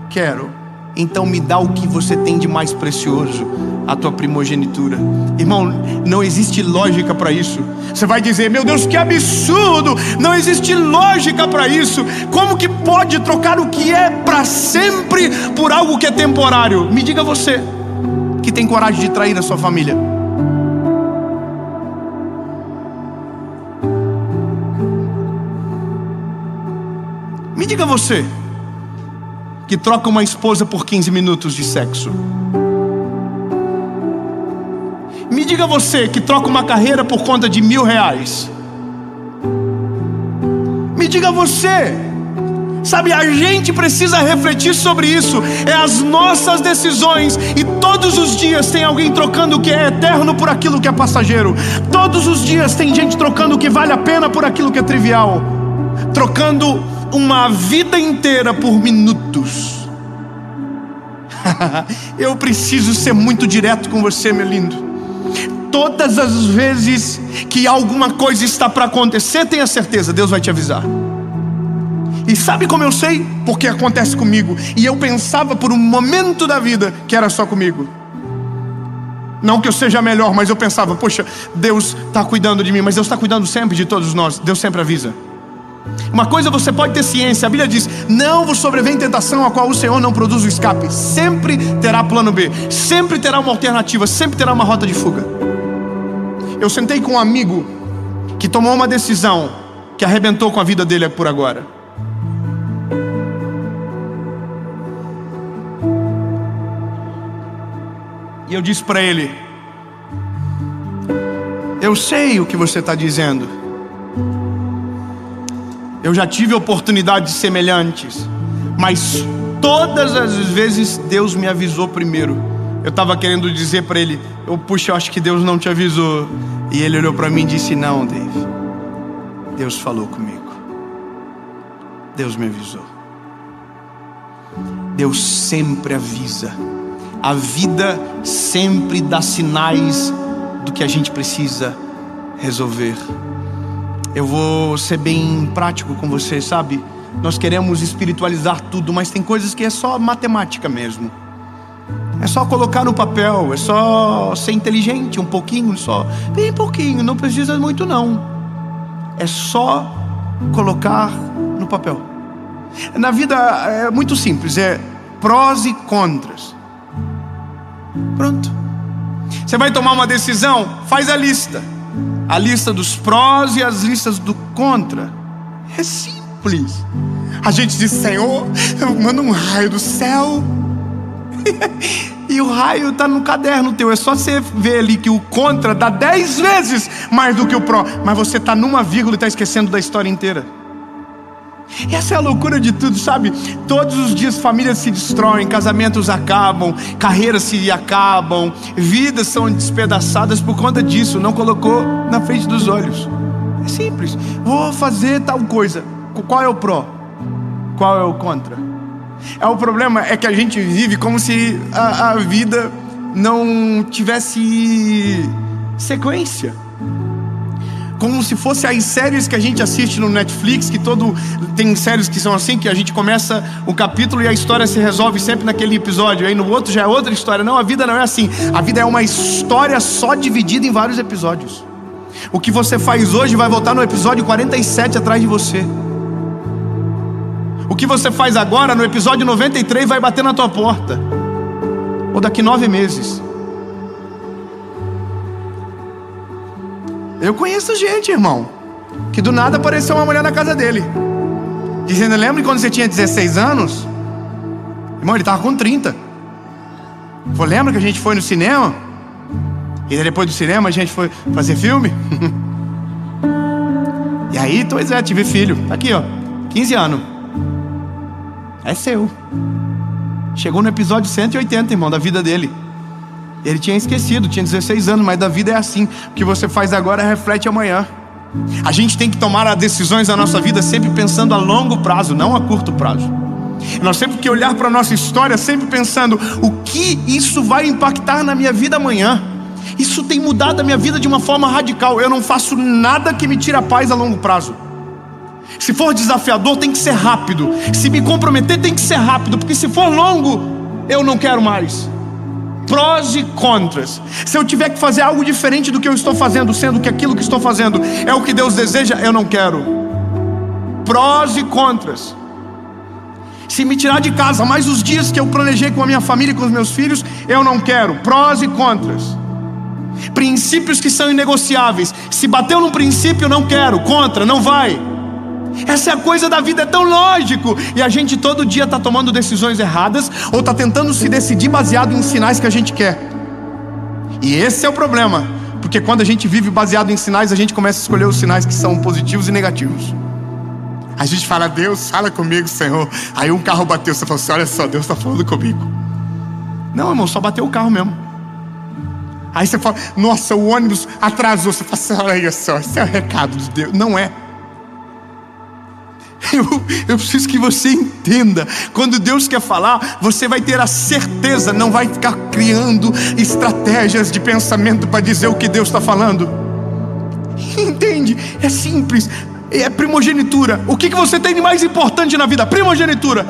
A: Quero. Então me dá o que você tem de mais precioso, a tua primogenitura. Irmão, não existe lógica para isso. Você vai dizer, meu Deus, que absurdo. Não existe lógica para isso. Como que pode trocar o que é para sempre por algo que é temporário? Me diga você, que tem coragem de trair a sua família. Me diga você, que troca uma esposa por 15 minutos de sexo. Me diga você, que troca uma carreira por conta de R$1.000. Me diga você. Sabe, a gente precisa refletir sobre isso. É as nossas decisões. E todos os dias tem alguém trocando o que é eterno por aquilo que é passageiro. Todos os dias tem gente trocando o que vale a pena por aquilo que é trivial. Trocando uma vida inteira por minutos. Eu preciso ser muito direto com você, meu lindo. Todas as vezes que alguma coisa está para acontecer, tenha certeza, Deus vai te avisar. E sabe como eu sei? Porque acontece comigo. E eu pensava por um momento da vida que era só comigo. Não que eu seja melhor, mas eu pensava, poxa, Deus está cuidando de mim. Mas Deus está cuidando sempre de todos nós. Deus sempre avisa. Uma coisa você pode ter ciência, a Bíblia diz, não vos sobrevém tentação a qual o Senhor não produz o escape. Sempre terá plano B, sempre terá uma alternativa, sempre terá uma rota de fuga. Eu sentei com um amigo que tomou uma decisão que arrebentou com a vida dele por agora. E eu disse para ele, eu sei o que você está dizendo. Eu já tive oportunidades semelhantes, mas todas as vezes Deus me avisou primeiro. Eu estava querendo dizer para ele, puxa, eu acho que Deus não te avisou. E ele olhou para mim e disse, não, Dave, Deus falou comigo. Deus me avisou. Deus sempre avisa. A vida sempre dá sinais do que a gente precisa resolver. Eu vou ser bem prático com você, sabe? Nós queremos espiritualizar tudo, mas tem coisas que é só matemática mesmo. É só colocar no papel, é só ser inteligente um pouquinho, só bem pouquinho, não precisa muito não. É só colocar no papel. Na vida é muito simples, é prós e contras. Pronto. Você vai tomar uma decisão, faz a lista. A lista dos prós e as listas do contra. É simples. A gente diz, Senhor, manda um raio do céu. E o raio está no caderno teu. É só você ver ali que o contra dá 10 vezes mais do que o pró. Mas você está numa vírgula e está esquecendo da história inteira. Essa é a loucura de tudo, sabe? Todos os dias famílias se destroem, casamentos acabam, carreiras se acabam, vidas são despedaçadas por conta disso. Não colocou na frente dos olhos. É simples. Vou fazer tal coisa. Qual é o pró? Qual é o contra? O problema é que a gente vive como se a vida não tivesse sequência. Como se fosse as séries que a gente assiste no Netflix, que tem séries que são assim, que a gente começa o capítulo e a história se resolve sempre naquele episódio, aí no outro já é outra história. Não, a vida não é assim. A vida é uma história só dividida em vários episódios. O que você faz hoje vai voltar no episódio 47 atrás de você. O que você faz agora no episódio 93 vai bater na tua porta. Ou daqui 9 meses. Eu conheço gente, irmão, que do nada apareceu uma mulher na casa dele, dizendo, lembra quando você tinha 16 anos? Irmão, ele estava com 30. Lembra que a gente foi no cinema? E daí depois do cinema a gente foi fazer filme. E aí, pois é, tive filho. Tá aqui, ó, 15 anos. É seu. Chegou no episódio 180, irmão, da vida dele. Ele tinha esquecido, tinha 16 anos, mas da vida é assim. O que você faz agora reflete amanhã. A gente tem que tomar as decisões da nossa vida sempre pensando a longo prazo, não a curto prazo. Nós temos que olhar para a nossa história sempre pensando: o que isso vai impactar na minha vida amanhã? Isso tem mudado a minha vida de uma forma radical. Eu não faço nada que me tire a paz a longo prazo. Se for desafiador, tem que ser rápido. Se me comprometer, tem que ser rápido, porque se for longo, eu não quero mais. Prós e contras. Se eu tiver que fazer algo diferente do que eu estou fazendo, sendo que aquilo que estou fazendo é o que Deus deseja, eu não quero. Prós e contras. Se me tirar de casa mais os dias que eu planejei com a minha família e com os meus filhos, eu não quero. Prós e contras. Princípios que são inegociáveis. Se bateu num princípio, não quero. Contra, não vai. Essa é a coisa da vida, é tão lógico. E a gente todo dia está tomando decisões erradas, ou está tentando se decidir baseado em sinais que a gente quer. E esse é o problema, porque quando a gente vive baseado em sinais, a gente começa a escolher os sinais que são positivos e negativos. A gente fala: Deus, fala comigo, Senhor. Aí um carro bateu, você fala assim: olha só, Deus está falando comigo. Não, irmão, só bateu o carro mesmo. Aí você fala: nossa, o ônibus atrasou. Você fala assim: olha só, esse é o recado de Deus. Não é. Eu preciso que você entenda. Quando Deus quer falar, você vai ter a certeza. Não vai ficar criando estratégias de pensamento para dizer o que Deus está falando. Entende? É simples. É primogenitura. O que você tem de mais importante na vida? Primogenitura.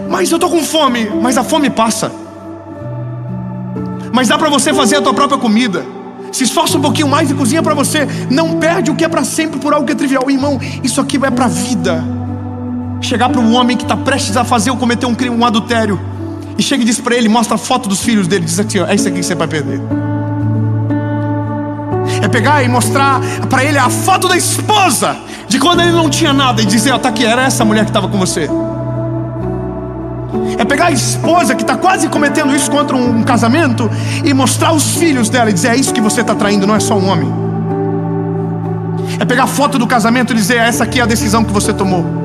A: Mas eu estou com fome. Mas a fome passa. Mas dá para você fazer a tua própria comida. Se esforça um pouquinho mais e cozinha para você. Não perde o que é para sempre por algo que é trivial. Irmão, isso aqui vai para a vida. Chegar para um homem que está prestes a fazer ou cometer um crime, um adultério, e chega e diz para ele, mostra a foto dos filhos dele, diz assim: ó, é isso aqui que você vai perder. É pegar e mostrar para ele a foto da esposa, de quando ele não tinha nada, e dizer: ó, tá aqui, era essa mulher que estava com você. É pegar a esposa que está quase cometendo isso contra um casamento, e mostrar os filhos dela, e dizer: é isso que você está traindo, não é só um homem. É pegar a foto do casamento e dizer: essa aqui é a decisão que você tomou.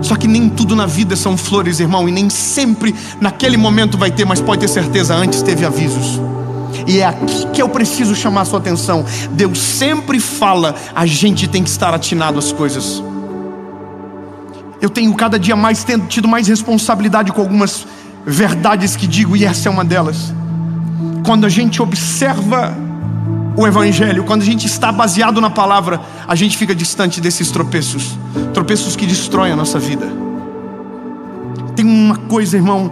A: Só que nem tudo na vida são flores, irmão. E nem sempre naquele momento vai ter. Mas pode ter certeza, antes teve avisos. E é aqui que eu preciso chamar a sua atenção. Deus sempre fala, a gente tem que estar atinado às coisas. Eu tenho cada dia mais tido mais responsabilidade com algumas verdades que digo, e essa é uma delas. Quando a gente observa o Evangelho, quando a gente está baseado na palavra, a gente fica distante desses tropeços. Tropeços que destroem a nossa vida. Tem uma coisa, irmão.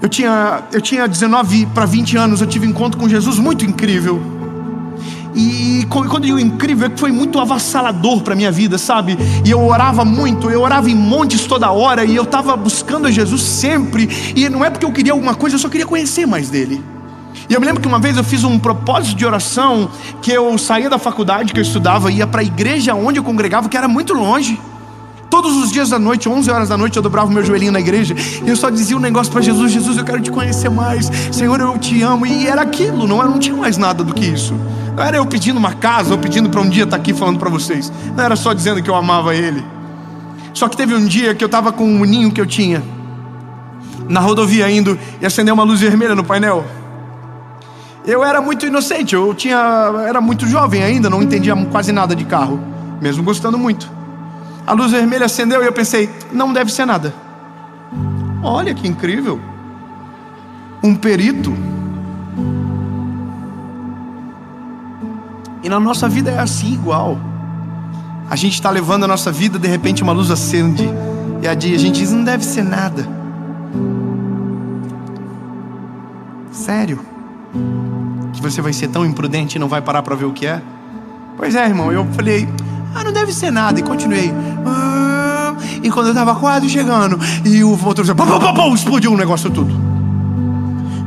A: Eu tinha 19 para 20 anos. Eu tive um encontro com Jesus muito incrível. E quando eu digo incrível, é que foi muito avassalador para a minha vida, sabe? E eu orava muito, eu orava em montes toda hora. E eu estava buscando a Jesus sempre. E não é porque eu queria alguma coisa, eu só queria conhecer mais dele. E eu me lembro que uma vez eu fiz um propósito de oração, que eu saía da faculdade que eu estudava, ia para a igreja onde eu congregava, que era muito longe. Todos os dias da noite, 11 horas da noite, eu dobrava o meu joelhinho na igreja, e eu só dizia um negócio para Jesus: Jesus, eu quero te conhecer mais, Senhor, eu te amo. E era aquilo, não tinha mais nada do que isso. Não era eu pedindo uma casa, ou pedindo para um dia estar aqui falando para vocês. Não era só dizendo que eu amava Ele. Só que teve um dia que eu estava com um ninho que eu tinha na rodovia indo, e acendeu uma luz vermelha no painel. Eu era muito inocente, era muito jovem ainda, não entendia quase nada de carro, mesmo gostando muito. A luz vermelha acendeu e eu pensei: não deve ser nada. Olha que incrível. Um perito. E na nossa vida é assim, igual. A gente está levando a nossa vida, de repente uma luz acende, e a gente diz: não deve ser nada. Sério? Que você vai ser tão imprudente e não vai parar para ver o que é? Pois é, irmão, eu falei: não deve ser nada, e continuei. E quando eu estava quase chegando, e o motor explodiu o negócio tudo.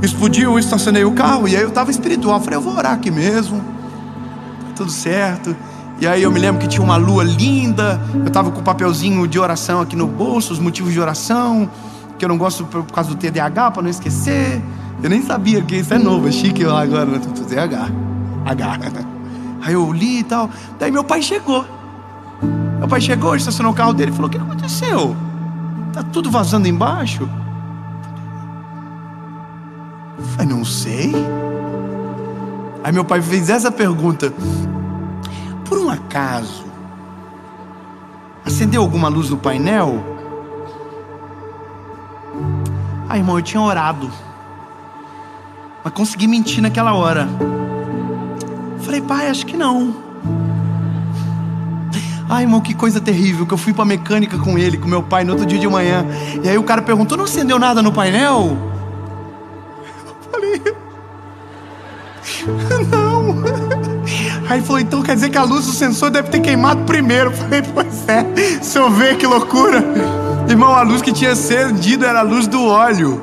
A: Explodiu, eu estacionei o carro, e aí eu estava espiritual, falei: eu vou orar aqui mesmo, tudo certo. E aí eu me lembro que tinha uma lua linda, eu estava com um papelzinho de oração aqui no bolso, os motivos de oração, que eu não gosto por causa do TDAH, para não esquecer. Eu nem sabia que isso é novo, é chique lá agora, né? Fazer H. Aí eu li e tal. Daí meu pai chegou, estacionou o carro dele e falou: o que aconteceu? Tá tudo vazando embaixo? Eu falei: não sei. Aí meu pai fez essa pergunta: por um acaso acendeu alguma luz no painel? Ah, irmão, eu tinha orado, mas consegui mentir naquela hora. Falei: pai, acho que não. Ai, irmão, que coisa terrível, que eu fui pra mecânica com ele, com meu pai, no outro dia de manhã. E aí o cara perguntou: não acendeu nada no painel? Eu falei: não. Aí ele falou: então quer dizer que a luz do sensor deve ter queimado primeiro. Eu falei: pois é, se eu ver, que loucura. Irmão, a luz que tinha acendido era a luz do óleo.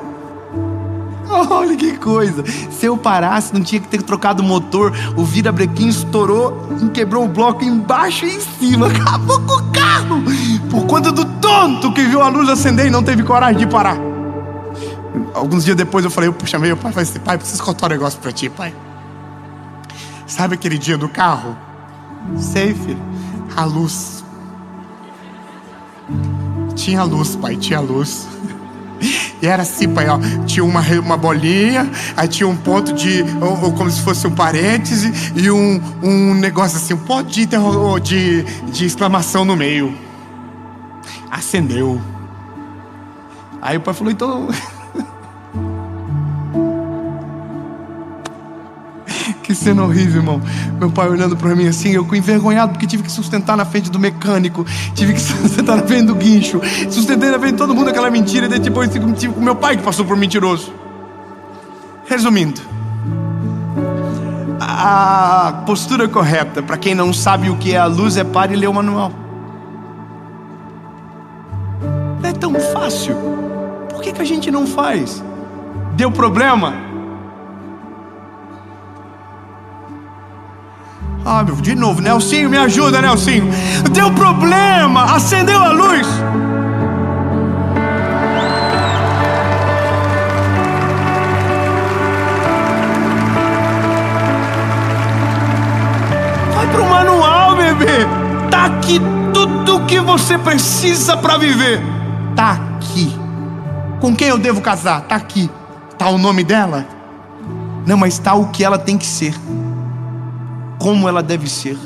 A: Olha que coisa. Se eu parasse, não tinha que ter trocado o motor. O virabrequim estourou e quebrou o bloco embaixo e em cima. Acabou com o carro, por conta do tonto que viu a luz acender e não teve coragem de parar. Alguns dias depois eu chamei meu pai e falei assim: pai, preciso contar um negócio pra ti, pai. Sabe aquele dia do carro? Sei, filho. A luz. Tinha luz, pai, tinha luz. E era assim, pai, ó. Tinha uma bolinha, aí tinha um ponto ou como se fosse um parêntese, e um negócio assim, um ponto de exclamação no meio. Acendeu. Aí o pai falou: então... Que cena horrível, irmão. Meu pai olhando pra mim assim, eu envergonhado, porque tive que sustentar na frente do mecânico, tive que sustentar na frente do guincho, sustentei na frente de todo mundo aquela mentira, e daí depois tive com meu pai, que passou por mentiroso. Resumindo, a postura correta, pra quem não sabe o que é a luz, é pare e ler o manual. Não é tão fácil. Por que a gente não faz? Deu problema? Ah, meu, de novo, Nelsinho, me ajuda, Nelsinho. Deu problema, acendeu a luz. Vai pro manual, bebê. Tá aqui tudo o que você precisa pra viver. Tá aqui. Com quem eu devo casar? Tá aqui. Tá o nome dela? Não, mas tá o que ela tem que ser, como ela deve ser.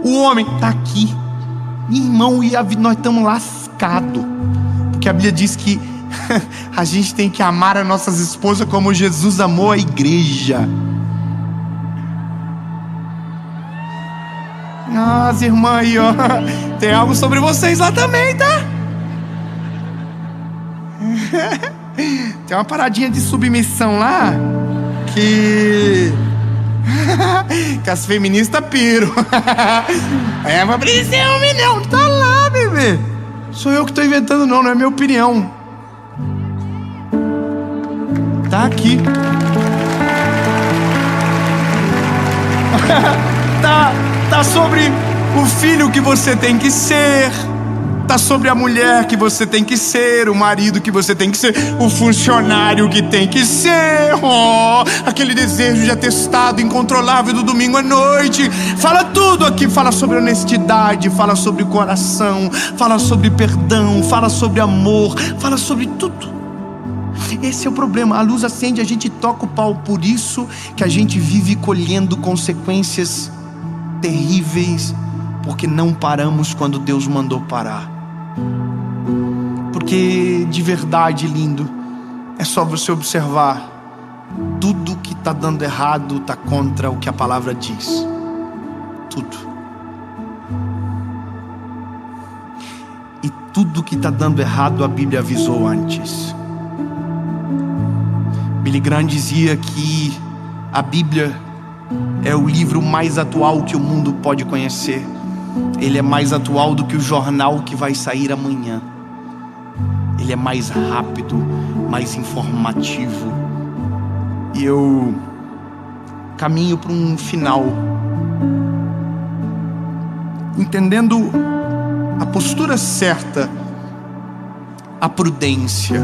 A: O homem está aqui, irmão, e nós estamos lascados, porque a Bíblia diz que a gente tem que amar as nossas esposas como Jesus amou a igreja. As irmãs aí, ó, tem algo sobre vocês lá também, tá? Tem uma paradinha de submissão lá que as feministas piram. É, mas precisa ser um milhão. Tá lá, bebê. Sou eu que tô inventando, não é minha opinião. Tá aqui. Tá sobre o filho que você tem que ser. Tá sobre a mulher que você tem que ser, o marido que você tem que ser, o funcionário que tem que ser. Oh, aquele desejo de atestado incontrolável do domingo à noite. Fala tudo aqui, fala sobre honestidade, fala sobre coração, fala sobre perdão, fala sobre amor, fala sobre tudo. Esse é o problema, a luz acende, a gente toca o pau. Por isso que a gente vive colhendo consequências terríveis, porque não paramos quando Deus mandou parar. Porque de verdade, lindo, é só você observar, tudo que está dando errado está contra o que a palavra diz. Tudo. E tudo que está dando errado a Bíblia avisou antes. Billy Graham dizia que a Bíblia é o livro mais atual que o mundo pode conhecer. Ele é mais atual do que o jornal que vai sair amanhã. Ele é mais rápido, mais informativo. E eu caminho para um final, entendendo a postura certa, a prudência,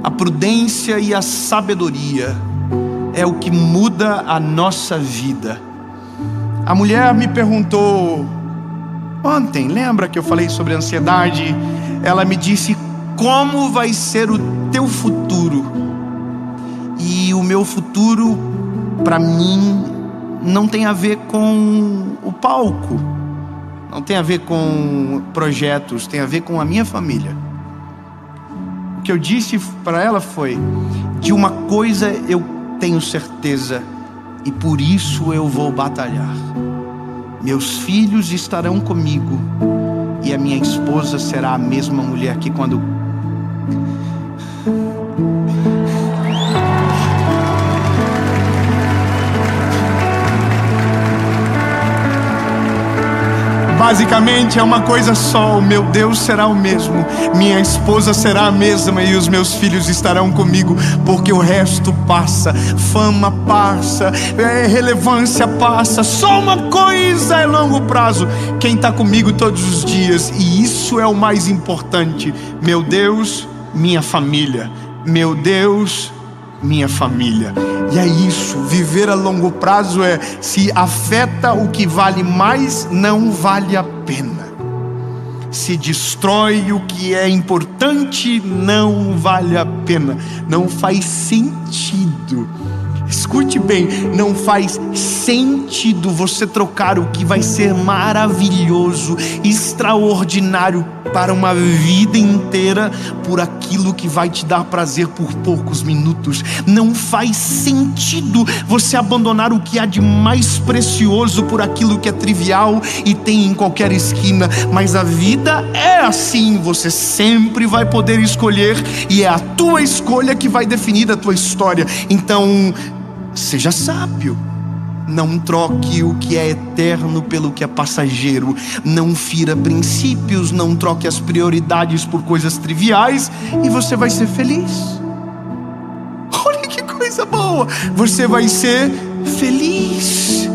A: a prudência e a sabedoria é o que muda a nossa vida. A mulher me perguntou ontem, lembra que eu falei sobre ansiedade? Ela me disse: como vai ser o teu futuro? E o meu futuro, para mim, não tem a ver com o palco, não tem a ver com projetos, tem a ver com a minha família. O que eu disse para ela foi: de uma coisa eu tenho certeza, e por isso eu vou batalhar. Meus filhos estarão comigo, e a minha esposa será a mesma mulher que quando... Basicamente é uma coisa só: o meu Deus será o mesmo, minha esposa será a mesma e os meus filhos estarão comigo, porque o resto passa, fama passa, relevância passa, só uma coisa é longo prazo: quem está comigo todos os dias, e isso é o mais importante. Meu Deus, minha família. Meu Deus, minha família. E é isso, viver a longo prazo é: se afeta o que vale mais, não vale a pena. Se destrói o que é importante, não vale a pena. Não faz sentido. Escute bem, não faz sentido você trocar o que vai ser maravilhoso, extraordinário para uma vida inteira por aquilo que vai te dar prazer por poucos minutos. Não faz sentido você abandonar o que há de mais precioso por aquilo que é trivial e tem em qualquer esquina. Mas a vida é assim, você sempre vai poder escolher, e é a tua escolha que vai definir a tua história. Então, seja sábio. Não troque o que é eterno pelo que é passageiro. Não fira princípios, não troque as prioridades por coisas triviais, e você vai ser feliz. Olha que coisa boa! Você vai ser feliz.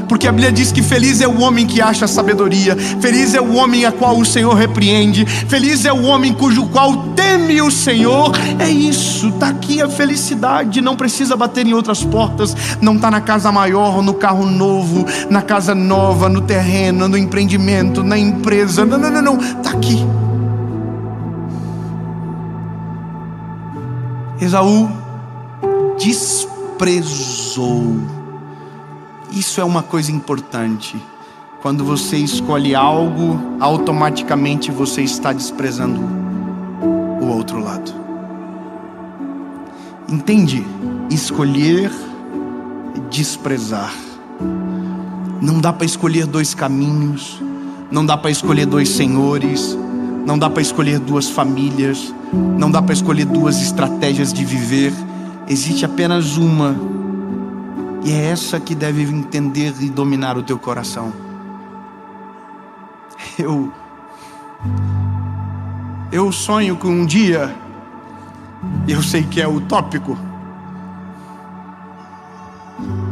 A: Porque a Bíblia diz que feliz é o homem que acha sabedoria, feliz é o homem a qual o Senhor repreende, feliz é o homem cujo qual teme o Senhor. É isso, está aqui a felicidade. Não precisa bater em outras portas, não está na casa maior, no carro novo, na casa nova, no terreno, no empreendimento, na empresa. Não, está aqui. Esaú desprezou. Isso é uma coisa importante. Quando você escolhe algo, automaticamente você está desprezando o outro lado. Entende? Escolher, desprezar. Não dá para escolher dois caminhos, não dá para escolher dois senhores, não dá para escolher duas famílias, não dá para escolher duas estratégias de viver. Existe apenas uma. E é essa que deve entender e dominar o teu coração. Eu sonho com um dia, eu sei que é utópico,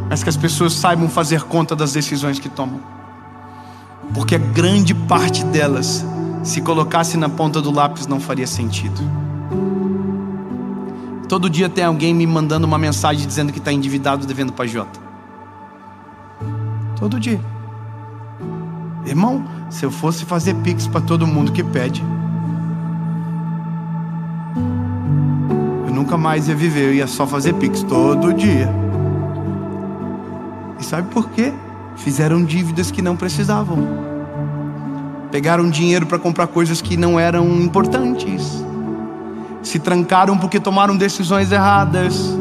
A: mas que as pessoas saibam fazer conta das decisões que tomam. Porque a grande parte delas, se colocasse na ponta do lápis, não faria sentido. Todo dia tem alguém me mandando uma mensagem dizendo que está endividado devendo para agiota. Todo dia. Irmão, se eu fosse fazer pix para todo mundo que pede, eu nunca mais ia viver, eu ia só fazer pix todo dia. E sabe por quê? Fizeram dívidas que não precisavam. Pegaram dinheiro para comprar coisas que não eram importantes. Se trancaram porque tomaram decisões erradas.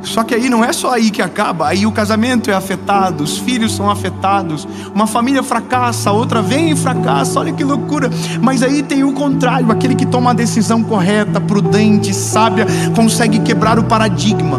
A: Só que aí não é só aí que acaba. Aí o casamento é afetado, os filhos são afetados, uma família fracassa, outra vem e fracassa. Olha que loucura. Mas aí tem o contrário. Aquele que toma a decisão correta, prudente, sábia, consegue quebrar o paradigma,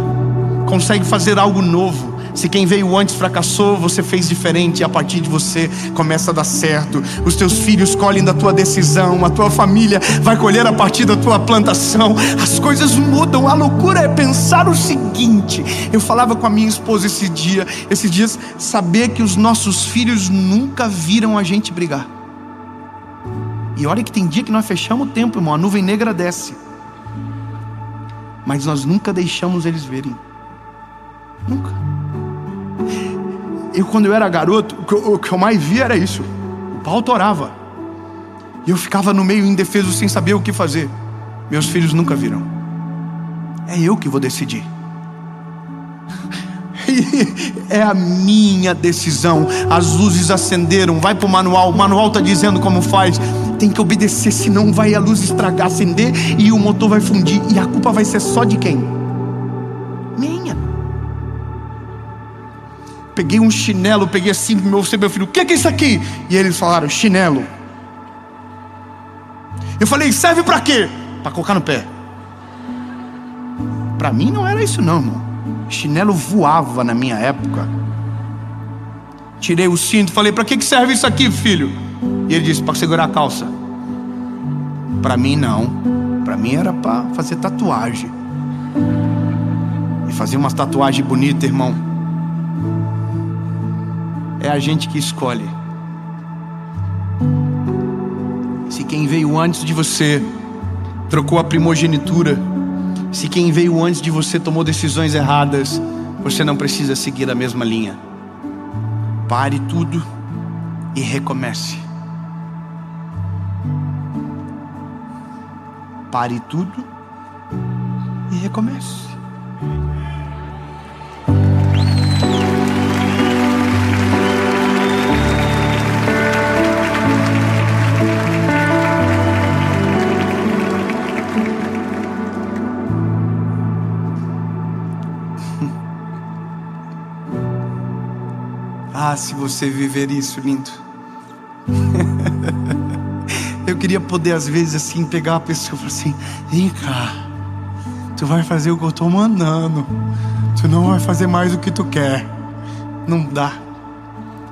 A: consegue fazer algo novo. Se quem veio antes fracassou, você fez diferente, e a partir de você começa a dar certo. Os teus filhos colhem da tua decisão, a tua família vai colher a partir da tua plantação. As coisas mudam. A loucura é pensar o seguinte. Eu falava com a minha esposa esses dias, saber que os nossos filhos nunca viram a gente brigar. E olha que tem dia que nós fechamos o tempo, irmão, a nuvem negra desce. mas nós nunca deixamos eles verem. Nunca. Quando eu era garoto, o que eu mais via era isso. O pau torava. E eu ficava no meio indefeso, sem saber o que fazer. Meus filhos nunca viram. É eu que vou decidir. É a minha decisão. As luzes acenderam, vai pro manual. O manual está dizendo como faz. Tem que obedecer, senão vai a luz estragar, acender e o motor vai fundir. E a culpa vai ser só de quem? Minha. Peguei um chinelo, peguei assim pro meu filho: o que é isso aqui? E eles falaram: chinelo. Eu falei: serve pra quê? Pra colocar no pé. Pra mim não era isso não, irmão. Chinelo voava na minha época. Tirei o cinto, falei: pra que serve isso aqui, filho? E ele disse: pra segurar a calça. Pra mim não. Pra mim era pra fazer tatuagem. E fazer umas tatuagens bonitas, irmão. É a gente que escolhe. Se quem veio antes de você trocou a primogenitura, se quem veio antes de você tomou decisões erradas, você não precisa seguir a mesma linha. Pare tudo e recomece. Pare tudo e recomece. Ah, se você viver isso, lindo. Eu queria poder às vezes assim pegar a pessoa e falar assim: vem cá, tu vai fazer o que eu tô mandando, tu não vai fazer mais o que tu quer. Não dá.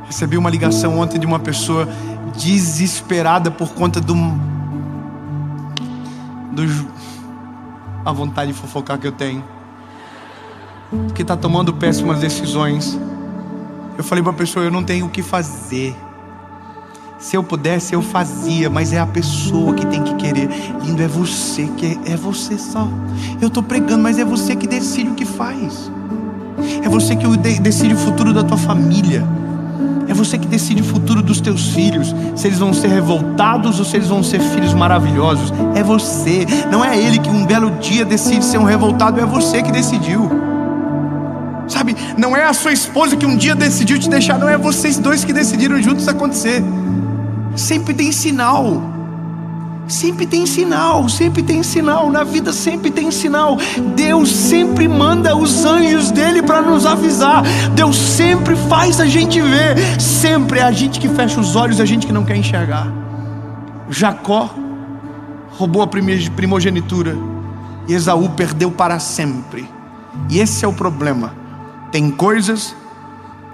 A: Recebi uma ligação ontem de uma pessoa desesperada por conta a vontade de fofocar que eu tenho, que está tomando péssimas decisões. Eu falei para a pessoa: eu não tenho o que fazer. Se eu pudesse eu fazia, mas é a pessoa que tem que querer. Lindo, é você que é você só. Eu estou pregando, mas é você que decide o que faz. É você que decide o futuro da tua família. É você que decide o futuro dos teus filhos, se eles vão ser revoltados ou se eles vão ser filhos maravilhosos. É você. Não é ele que um belo dia decide ser um revoltado, é você que decidiu. Sabe, não é a sua esposa que um dia decidiu te deixar, não é vocês dois que decidiram juntos acontecer. Sempre tem sinal. Sempre tem sinal, sempre tem sinal. Na vida sempre tem sinal. Deus sempre manda os anjos dele para nos avisar. Deus sempre faz a gente ver. Sempre é a gente que fecha os olhos, é a gente que não quer enxergar. Jacó roubou a primogenitura e Esaú perdeu para sempre. E esse é o problema. Tem coisas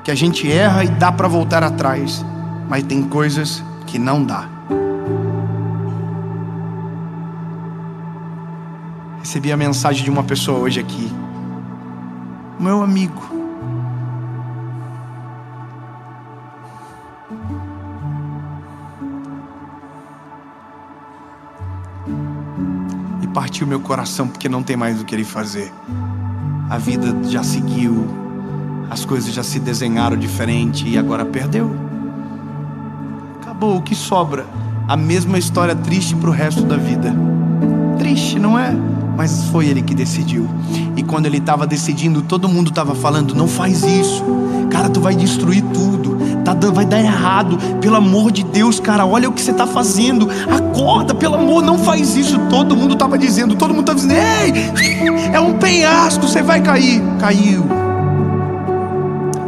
A: que a gente erra e dá para voltar atrás, mas tem coisas que não dá. Recebi a mensagem de uma pessoa hoje aqui, meu amigo. E partiu meu coração, porque não tem mais o que ele fazer. A vida já seguiu, as coisas já se desenharam diferente e agora perdeu. Acabou, o que sobra? A mesma história triste para o resto da vida. Triste, não é? Mas foi ele que decidiu. E quando ele estava decidindo, todo mundo estava falando: não faz isso, cara, tu vai destruir tudo, vai dar errado, pelo amor de Deus, cara, olha o que você está fazendo, acorda, pelo amor, não faz isso. Todo mundo estava dizendo, ei, é um penhasco, você vai cair. Caiu.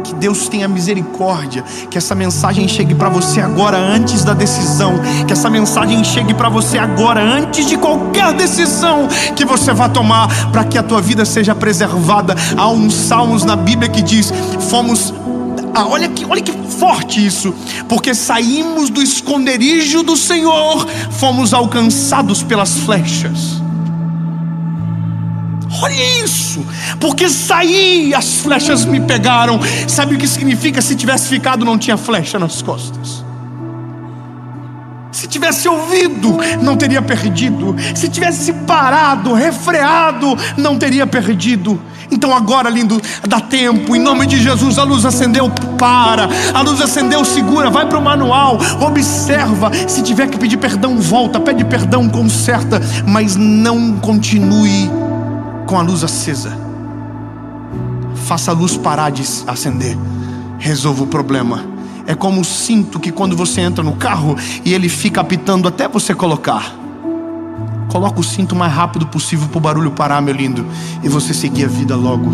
A: Que Deus tenha misericórdia, que essa mensagem chegue para você agora, antes da decisão. Que essa mensagem chegue para você agora, antes de qualquer decisão que você vá tomar, para que a tua vida seja preservada. Há uns salmos na Bíblia que diz: olha que forte isso, porque saímos do esconderijo do Senhor, fomos alcançados pelas flechas. Olha isso, porque saí, as flechas me pegaram. Sabe o que significa? Se tivesse ficado, não tinha flecha nas costas. Se tivesse ouvido, não teria perdido. Se tivesse parado, refreado, não teria perdido. Então agora, lindo, dá tempo, em nome de Jesus. A luz acendeu, para. A luz acendeu, segura, vai para o manual, observa. Se tiver que pedir perdão, volta, pede perdão, conserta, mas não continue com a luz acesa. Faça a luz parar de acender. Resolva o problema. É como o cinto que quando você entra no carro e ele fica apitando até você colocar. Coloca o cinto o mais rápido possível para o barulho parar, meu lindo, e você seguir a vida logo.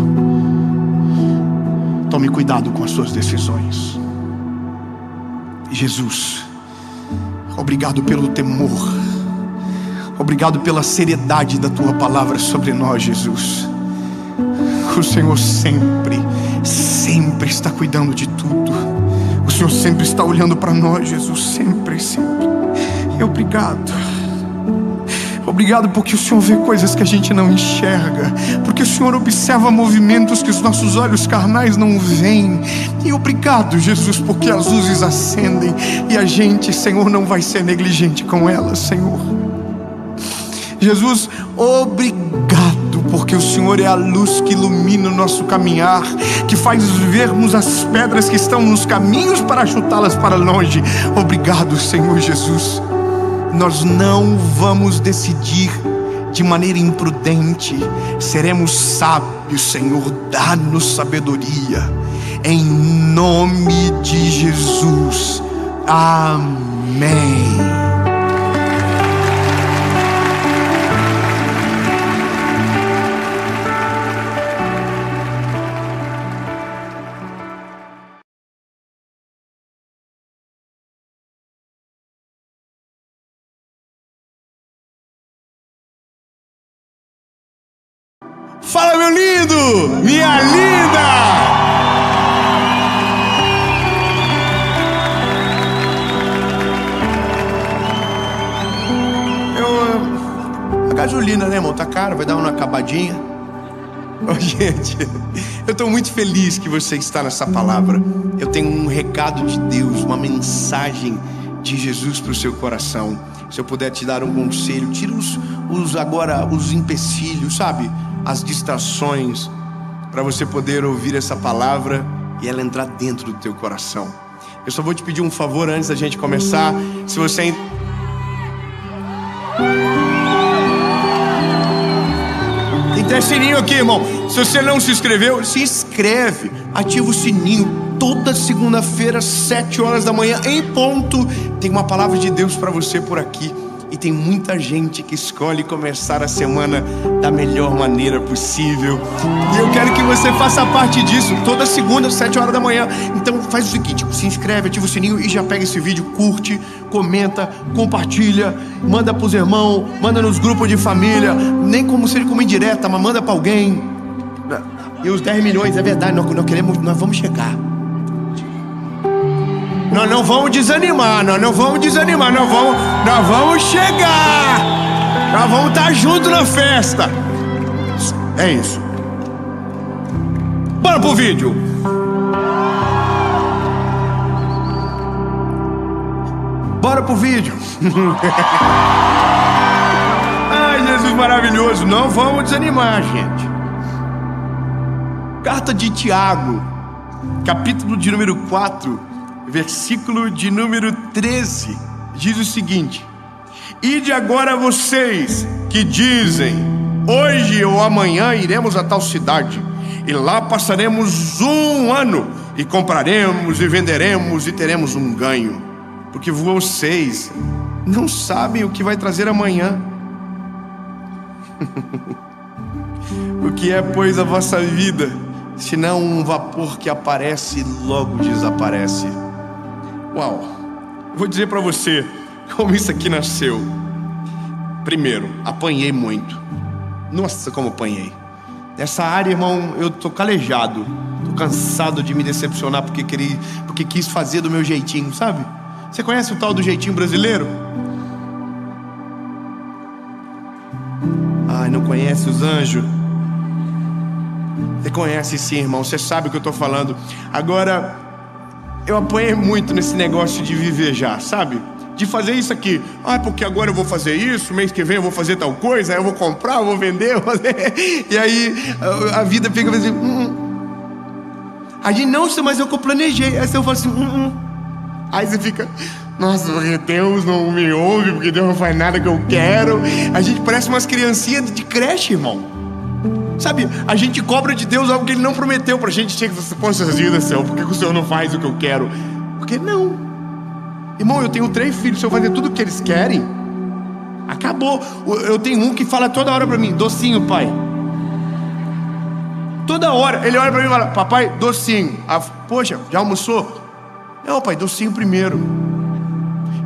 A: Tome cuidado com as suas decisões. Jesus, obrigado pelo temor. Obrigado pela seriedade da tua palavra sobre nós, Jesus. O Senhor sempre está cuidando de tudo. O Senhor sempre está olhando para nós, Jesus, sempre. E obrigado. Obrigado porque o Senhor vê coisas que a gente não enxerga, porque o Senhor observa movimentos que os nossos olhos carnais não veem. E obrigado, Jesus, porque as luzes acendem e a gente, Senhor, não vai ser negligente com elas, Senhor. Jesus, obrigado, porque o Senhor é a luz que ilumina o nosso caminhar, que faz vermos as pedras que estão nos caminhos para chutá-las para longe. Obrigado, Senhor Jesus. Nós não vamos decidir de maneira imprudente. Seremos sábios, Senhor. Dá-nos sabedoria. Em nome de Jesus. Amém. Fala, meu lindo, minha linda. A gasolina, né, irmão? Tá caro, vai dar uma acabadinha. Oh, gente, eu estou muito feliz que você está nessa palavra. Eu tenho um recado de Deus, uma mensagem de Jesus para o seu coração. Se eu puder te dar um conselho, tira os empecilhos, sabe? As distrações, para você poder ouvir essa palavra e ela entrar dentro do teu coração. Eu só vou te pedir um favor antes da gente começar. Se você... Tem até sininho aqui, irmão. Se você não se inscreveu, se inscreve. Ativa o sininho. Toda segunda-feira, 7 horas da manhã, em ponto, tem uma palavra de Deus para você por aqui. E tem muita gente que escolhe começar a semana da melhor maneira possível. E eu quero que você faça parte disso. Toda segunda, 7 horas da manhã. Então faz o seguinte, se inscreve, ativa o sininho e já pega esse vídeo, curte, comenta, compartilha, manda pros irmãos, manda nos grupos de família. Nem como seja como indireta, mas manda pra alguém. E os 10 milhões, é verdade, nós vamos chegar. Nós não vamos desanimar, nós vamos chegar. Nós vamos estar juntos na festa. É isso. Bora pro vídeo. Bora pro vídeo. Ai, Jesus maravilhoso. Não vamos desanimar, gente. Carta de Tiago, capítulo de número 4, versículo de número 13, diz o seguinte: Ide agora vocês que dizem, hoje ou amanhã iremos a tal cidade, e lá passaremos um ano, e compraremos e venderemos e teremos um ganho, porque vocês não sabem o que vai trazer amanhã. O que é, pois, a vossa vida, senão um vapor que aparece e logo desaparece? Uau, vou dizer pra você como isso aqui nasceu. Primeiro, apanhei muito. Nossa, como apanhei. Nessa área, irmão, eu tô calejado. Tô cansado de me decepcionar porque quis fazer do meu jeitinho, sabe? Você conhece o tal do jeitinho brasileiro? Ai, não conhece os anjos? Você conhece sim, irmão, você sabe o que eu tô falando. Agora, eu apanhei muito nesse negócio de viver já, sabe? de fazer isso aqui. Porque agora eu vou fazer isso, mês que vem eu vou fazer tal coisa, aí eu vou comprar, eu vou vender, eu vou fazer... E aí a vida fica assim... A gente, não, mas é o que eu planejei. Aí você fala assim... Aí você fica... Nossa, porque Deus não me ouve, porque Deus não faz nada que eu quero. A gente parece umas criancinhas de creche, irmão. Sabe, a gente cobra de Deus algo que Ele não prometeu pra gente. Chega e fala assim, poxa vida, Senhor, por que o Senhor não faz o que eu quero? Porque não. Irmão, eu tenho 3 filhos, se eu fazer tudo o que eles querem, acabou. Eu tenho um que fala toda hora pra mim, docinho, pai. Toda hora, ele olha pra mim e fala, papai, docinho. Poxa, já almoçou? Não, pai, docinho primeiro.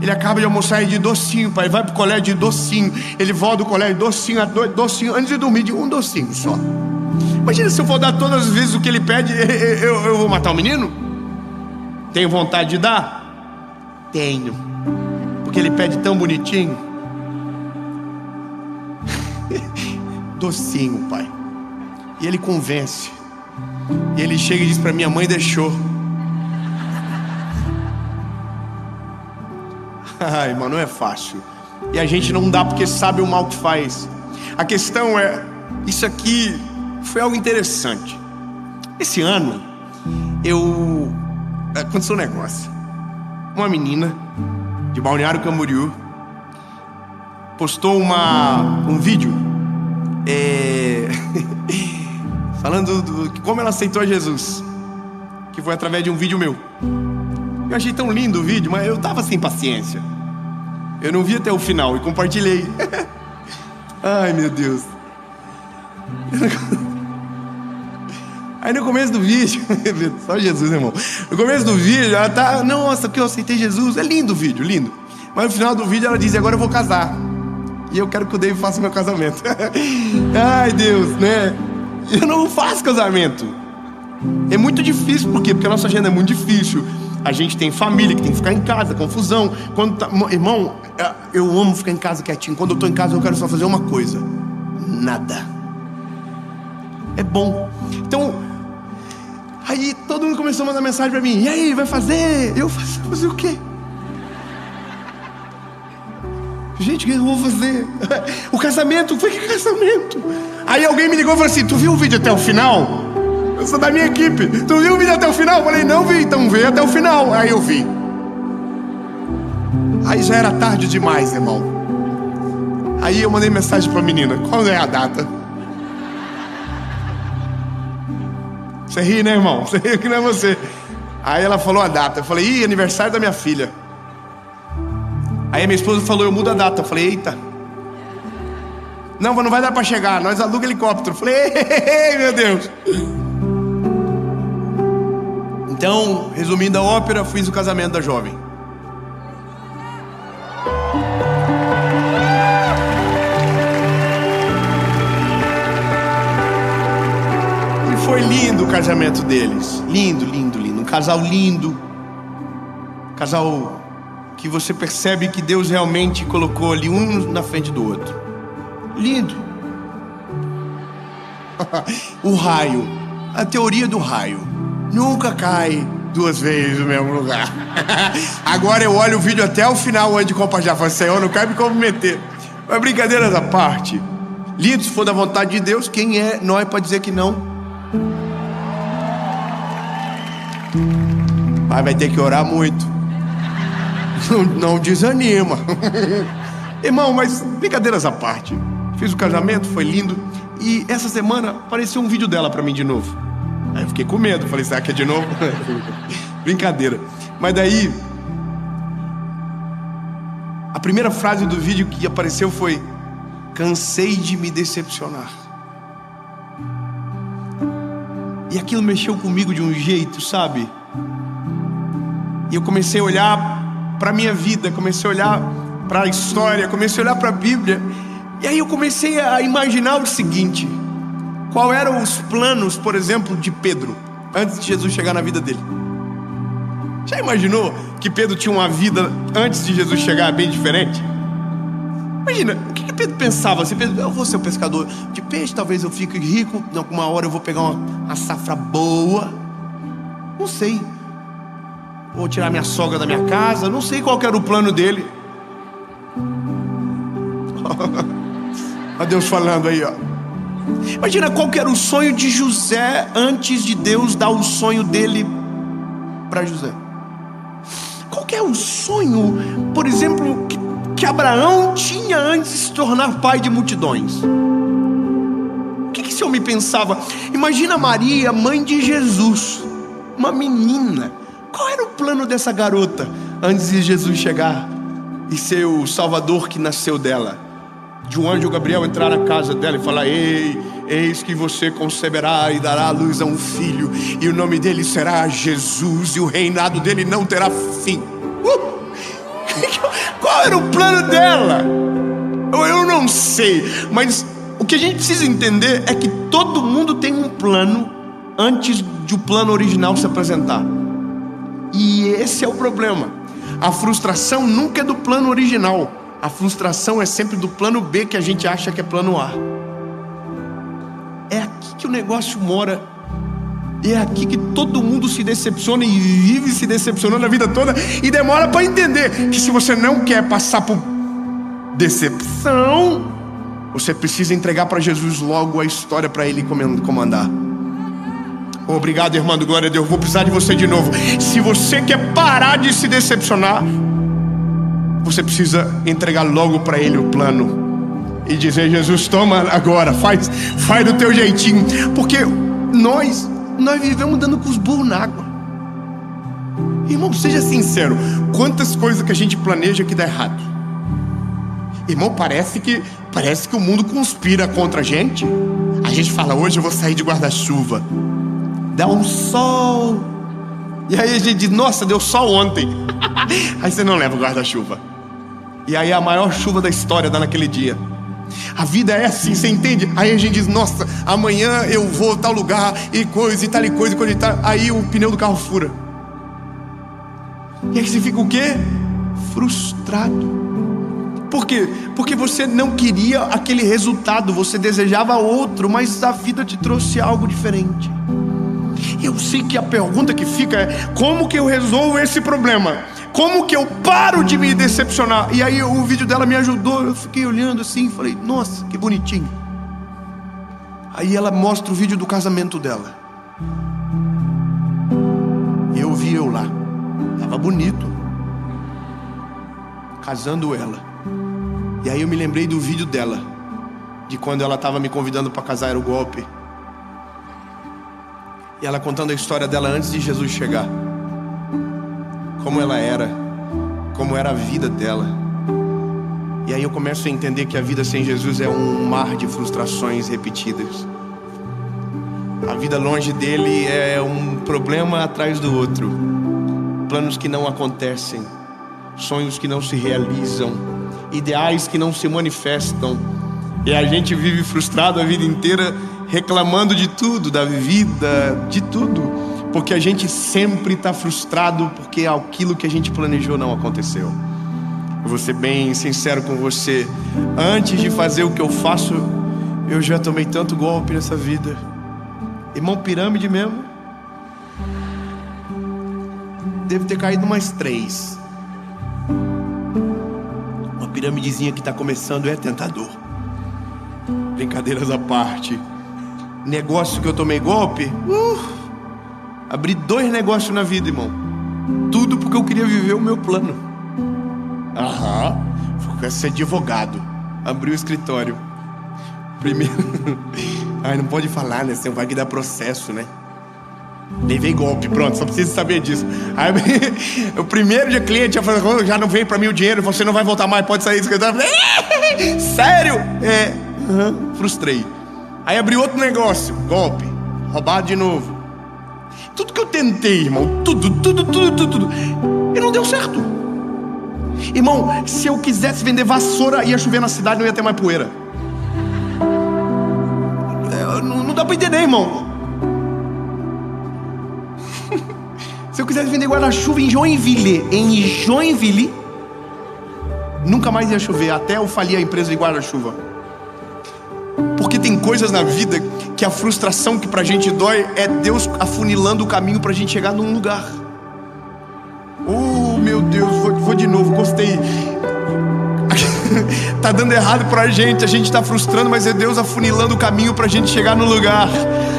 A: Ele acaba de almoçar e de docinho, pai. Vai pro colégio de docinho. Ele volta do colégio, docinho, antes de dormir, de um docinho só. Imagina se eu for dar todas as vezes o que ele pede, eu vou matar o menino? Tenho vontade de dar? Tenho. Porque ele pede tão bonitinho. Docinho, pai. E ele convence. E ele chega e diz pra minha mãe, deixou. Ai, irmão, não é fácil. E a gente não dá porque sabe o mal que faz. A questão é, isso aqui foi algo interessante. Esse ano, aconteceu um negócio. Uma menina de Balneário Camboriú postou um vídeo falando de como ela aceitou a Jesus, que foi através de um vídeo meu. Eu achei tão lindo o vídeo, mas eu tava sem paciência. Eu não vi até o final e compartilhei. Ai, meu Deus. Aí no começo do vídeo, só Jesus, irmão. No começo do vídeo, ela tá, nossa, porque eu aceitei Jesus. É lindo o vídeo, lindo. Mas no final do vídeo ela diz, agora eu vou casar. E eu quero que o David faça meu casamento. Ai, Deus, né? Eu não faço casamento. É muito difícil, por quê? Porque a nossa agenda é muito difícil. A gente tem família que tem que ficar em casa, confusão. Irmão, eu amo ficar em casa quietinho. Quando eu tô em casa eu quero só fazer uma coisa: nada. É bom. Então, aí todo mundo começou a mandar mensagem pra mim. E aí, vai fazer? Eu fazer o quê? Gente, o que eu vou fazer? O casamento? Foi que casamento? Aí alguém me ligou e falou assim, tu viu o vídeo até o final? Eu sou da minha equipe. Tu viu o vídeo até o final? Eu falei, não vi, então vê até o final. Aí eu vi. Aí já era tarde demais, irmão. Aí eu mandei mensagem pra menina, qual é a data? Você ri, né, irmão? Você ri que não é você. Aí ela falou a data. Eu falei, aniversário da minha filha. Aí a minha esposa falou, eu mudo a data. Eu falei, eita. Não, mas não vai dar pra chegar, nós aluga helicóptero. Eu falei, meu Deus. Então, resumindo a ópera, fiz o casamento da jovem. E foi lindo o casamento deles. Lindo, lindo, lindo. Um casal lindo. Casal que você percebe que Deus realmente colocou ali um na frente do outro. Lindo. O raio. A teoria do raio. Nunca cai 2 vezes no mesmo lugar. Agora eu olho o vídeo até o final antes de compartilhar. Falo, Senhor, não quero me comprometer. Mas brincadeiras à parte. Lindo, se for da vontade de Deus, quem é nós para dizer que não? Mas vai ter que orar muito. Não desanima. Irmão, mas brincadeiras à parte. Fiz o casamento, foi lindo. E essa semana apareceu um vídeo dela pra mim de novo. Aí eu fiquei com medo, falei, será que é de novo? Brincadeira. Mas daí a primeira frase do vídeo que apareceu foi: cansei de me decepcionar. E aquilo mexeu comigo de um jeito, sabe? E eu comecei a olhar pra minha vida, comecei a olhar pra a história, comecei a olhar pra a Bíblia. E aí eu comecei a imaginar o seguinte: qual eram os planos, por exemplo, de Pedro antes de Jesus chegar na vida dele? Já imaginou que Pedro tinha uma vida antes de Jesus chegar bem diferente? Imagina, o que Pedro pensava? Assim, Pedro, eu vou ser um pescador de peixe, talvez eu fique rico, em alguma hora eu vou pegar uma safra boa. Não sei. Vou tirar minha sogra da minha casa, não sei qual que era o plano dele. Olha Deus falando aí, ó. Imagina qual que era o sonho de José antes de Deus dar o sonho dele para José. Qual que é o sonho, por exemplo, que Abraão tinha antes de se tornar pai de multidões? O que esse homem pensava? Imagina Maria, mãe de Jesus, uma menina. Qual era o plano dessa garota antes de Jesus chegar e ser o Salvador que nasceu dela? De um anjo Gabriel entrar na casa dela e falar: ei, eis que você conceberá e dará à luz a um filho, e o nome dele será Jesus, e o reinado dele não terá fim. Qual era o plano dela? Eu não sei, mas o que a gente precisa entender é que todo mundo tem um plano antes de o plano original se apresentar. E esse é o problema. A frustração nunca é do plano original. A frustração é sempre do plano B, que a gente acha que é plano A. É aqui que o negócio mora. E é aqui que todo mundo se decepciona e vive se decepcionando a vida toda. E demora para entender que se você não quer passar por decepção, você precisa entregar para Jesus logo a história para Ele comandar. Obrigado, irmão, glória a Deus. Vou precisar de você de novo. Se você quer parar de se decepcionar, você precisa entregar logo para Ele o plano e dizer: Jesus, toma agora, faz do teu jeitinho. Porque nós vivemos dando com os burros na água. Irmão, seja sincero, quantas coisas que a gente planeja que dá errado. Irmão, parece que o mundo conspira contra a gente. A gente fala: hoje eu vou sair de guarda-chuva, dá um sol, e aí a gente diz: nossa, deu sol ontem. Aí você não leva o guarda-chuva, e aí a maior chuva da história dá naquele dia. A vida é assim, você entende? Aí a gente diz: nossa, amanhã eu vou a tal lugar, e coisa, e tal e coisa, e tal. Aí o pneu do carro fura. E aí você fica o quê? Frustrado. Por quê? Porque você não queria aquele resultado, você desejava outro, mas a vida te trouxe algo diferente. Eu sei que a pergunta que fica é: como que eu resolvo esse problema? Como que eu paro de me decepcionar? E aí o vídeo dela me ajudou. Eu fiquei olhando assim e falei: nossa, que bonitinho. Aí ela mostra o vídeo do casamento dela. Eu vi eu lá, tava bonito, casando ela. E aí eu me lembrei do vídeo dela, de quando ela estava me convidando para casar, era o golpe. E ela contando a história dela antes de Jesus chegar. Como ela era, como era a vida dela. E aí eu começo a entender que a vida sem Jesus é um mar de frustrações repetidas. A vida longe dele é um problema atrás do outro. Planos que não acontecem, sonhos que não se realizam, ideais que não se manifestam. E a gente vive frustrado a vida inteira, reclamando de tudo, da vida, de tudo, porque a gente sempre está frustrado porque aquilo que a gente planejou não aconteceu. Eu vou ser bem sincero com você: antes de fazer o que eu faço, eu já tomei tanto golpe nessa vida. Irmão, pirâmide mesmo, deve ter caído mais 3. Uma piramidezinha que está começando é tentador. Brincadeiras à parte. Negócio que eu tomei golpe, abri 2 negócios na vida, irmão. Tudo porque eu queria viver o meu plano. Fui ser advogado. Abri o escritório. Primeiro ai, não pode falar, né? Você vai que dá processo, né? Levei golpe, pronto, só precisa saber disso. Aí o primeiro dia cliente já não veio pra mim o dinheiro, você não vai voltar mais, pode sair do escritório. Sério? Frustrei. Aí abri outro negócio, golpe, roubado de novo. Tudo que eu tentei, irmão, tudo, e não deu certo. Irmão, se eu quisesse vender vassoura, ia chover na cidade, não ia ter mais poeira. Não dá pra entender, irmão. Se eu quisesse vender guarda-chuva em Joinville, nunca mais ia chover, até eu falir a empresa de guarda-chuva. Porque tem coisas na vida que a frustração que pra gente dói é Deus afunilando o caminho pra gente chegar num lugar. Oh, meu Deus, vou de novo, gostei. tá dando errado pra gente, a gente tá frustrando, mas é Deus afunilando o caminho pra gente chegar no lugar.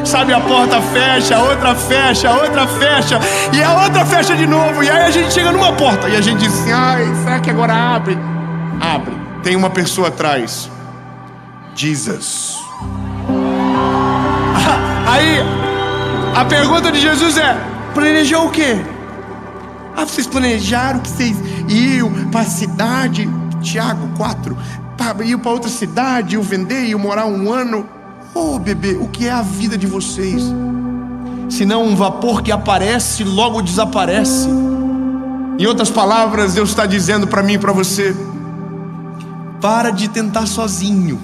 A: Sabe, a porta fecha, a outra fecha, a outra fecha, e a outra fecha de novo, e aí a gente chega numa porta, e a gente diz assim, ai, será que agora abre? Abre. Tem uma pessoa atrás. Jesus. Aí, a pergunta de Jesus é, planejou o quê? Vocês planejaram que vocês iam para a cidade, Tiago 4, iam para outra cidade, iam vender, iam morar um ano. Oh, bebê, o que é a vida de vocês? Senão um vapor que aparece, logo desaparece. Em outras palavras, Deus está dizendo para mim e para você, para de tentar sozinho.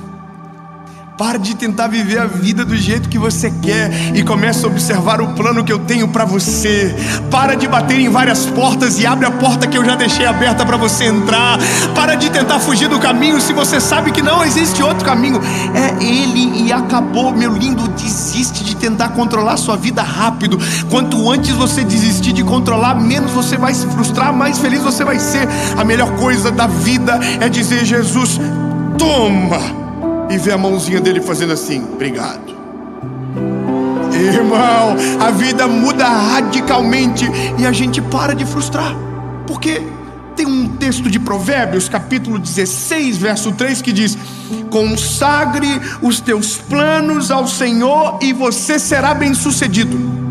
A: Para de tentar viver a vida do jeito que você quer e começa a observar o plano que eu tenho para você. Para de bater em várias portas e abre a porta que eu já deixei aberta para você entrar. Para de tentar fugir do caminho se você sabe que não existe outro caminho. É Ele e acabou, meu lindo. Desiste de tentar controlar sua vida rápido. Quanto antes você desistir de controlar, menos você vai se frustrar, mais feliz você vai ser. A melhor coisa da vida é dizer, Jesus, toma! E ver a mãozinha dele fazendo assim, obrigado. Irmão, a vida muda radicalmente e a gente para de frustrar. Porque tem um texto de Provérbios, capítulo 16, verso 3, que diz, consagre os teus planos ao Senhor e você será bem sucedido.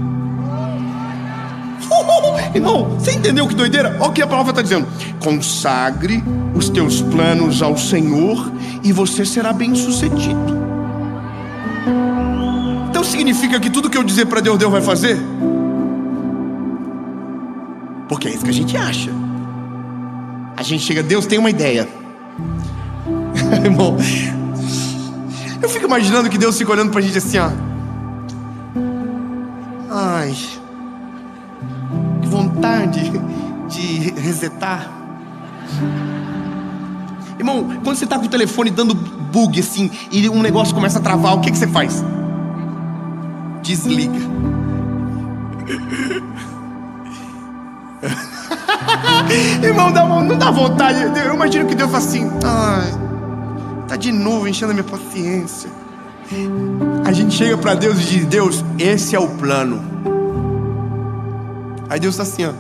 A: Irmão, você entendeu que doideira? Olha o que a palavra está dizendo. Consagre os teus planos ao Senhor e você será bem sucedido. Então significa que tudo que eu dizer para Deus, Deus vai fazer? Porque é isso que a gente acha. A gente chega, Deus tem uma ideia. Irmão, eu fico imaginando que Deus fica olhando pra gente assim, ó. Ai, que vontade de resetar. Irmão, quando você tá com o telefone dando bug assim e um negócio começa a travar, o que você faz? Desliga. Irmão, não dá vontade. Eu imagino que Deus fala assim, ai, tá de novo enchendo a minha paciência. A gente chega pra Deus e diz, Deus, esse é o plano. Aí Deus tá assim, ó.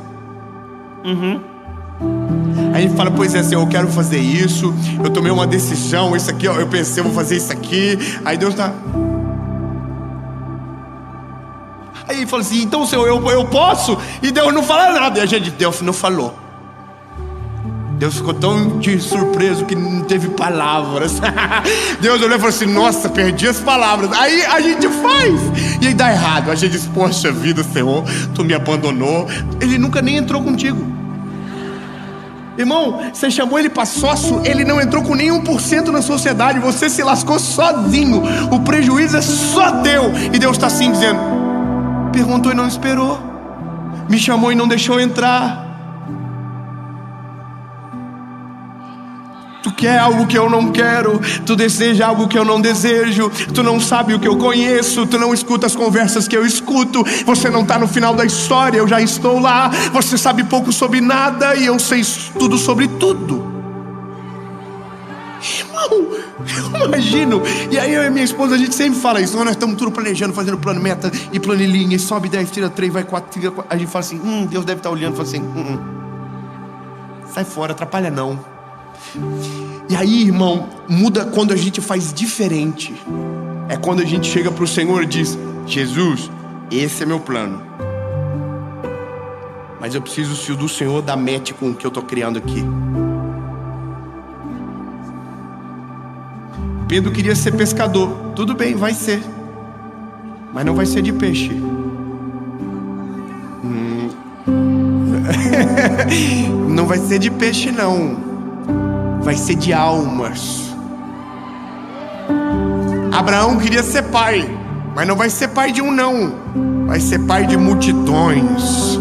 A: Aí a gente fala, pois é, Senhor, eu quero fazer isso. Eu tomei uma decisão, isso aqui, ó, eu pensei, eu vou fazer isso aqui. Aí Deus tá... Aí ele fala assim, então Senhor, eu posso? E Deus não fala nada. E a gente, Deus não falou. Deus ficou tão de surpreso que não teve palavras. Deus olhou e falou assim, nossa, perdi as palavras. Aí a gente faz e aí dá errado. A gente diz, poxa vida, Senhor, tu me abandonou. Ele nunca nem entrou contigo. Irmão, você chamou ele para sócio, ele não entrou com nem 1% na sociedade. Você se lascou sozinho. O prejuízo é só teu. E Deus está assim dizendo, perguntou e não esperou, me chamou e não deixou entrar. Tu quer algo que eu não quero, tu deseja algo que eu não desejo, tu não sabe o que eu conheço, tu não escuta as conversas que eu escuto, você não está no final da história, eu já estou lá, você sabe pouco sobre nada e eu sei tudo sobre tudo. Irmão, eu imagino. E aí eu e minha esposa, a gente sempre fala isso, nós estamos tudo planejando, fazendo plano, meta e planilhinha, e sobe 10, tira 3, vai 4, tira 4. A gente fala assim, Deus deve estar olhando e fala assim, sai fora, atrapalha não. E aí, irmão, muda quando a gente faz diferente. É quando a gente chega para o Senhor e diz, Jesus, esse é meu plano, mas eu preciso, se o do Senhor dar match com o que eu estou criando aqui. Pedro queria ser pescador. Tudo bem, vai ser, mas não vai ser de peixe. Não vai ser de peixe não, vai ser de almas. Abraão queria ser pai, mas não vai ser pai de um não, vai ser pai de multidões.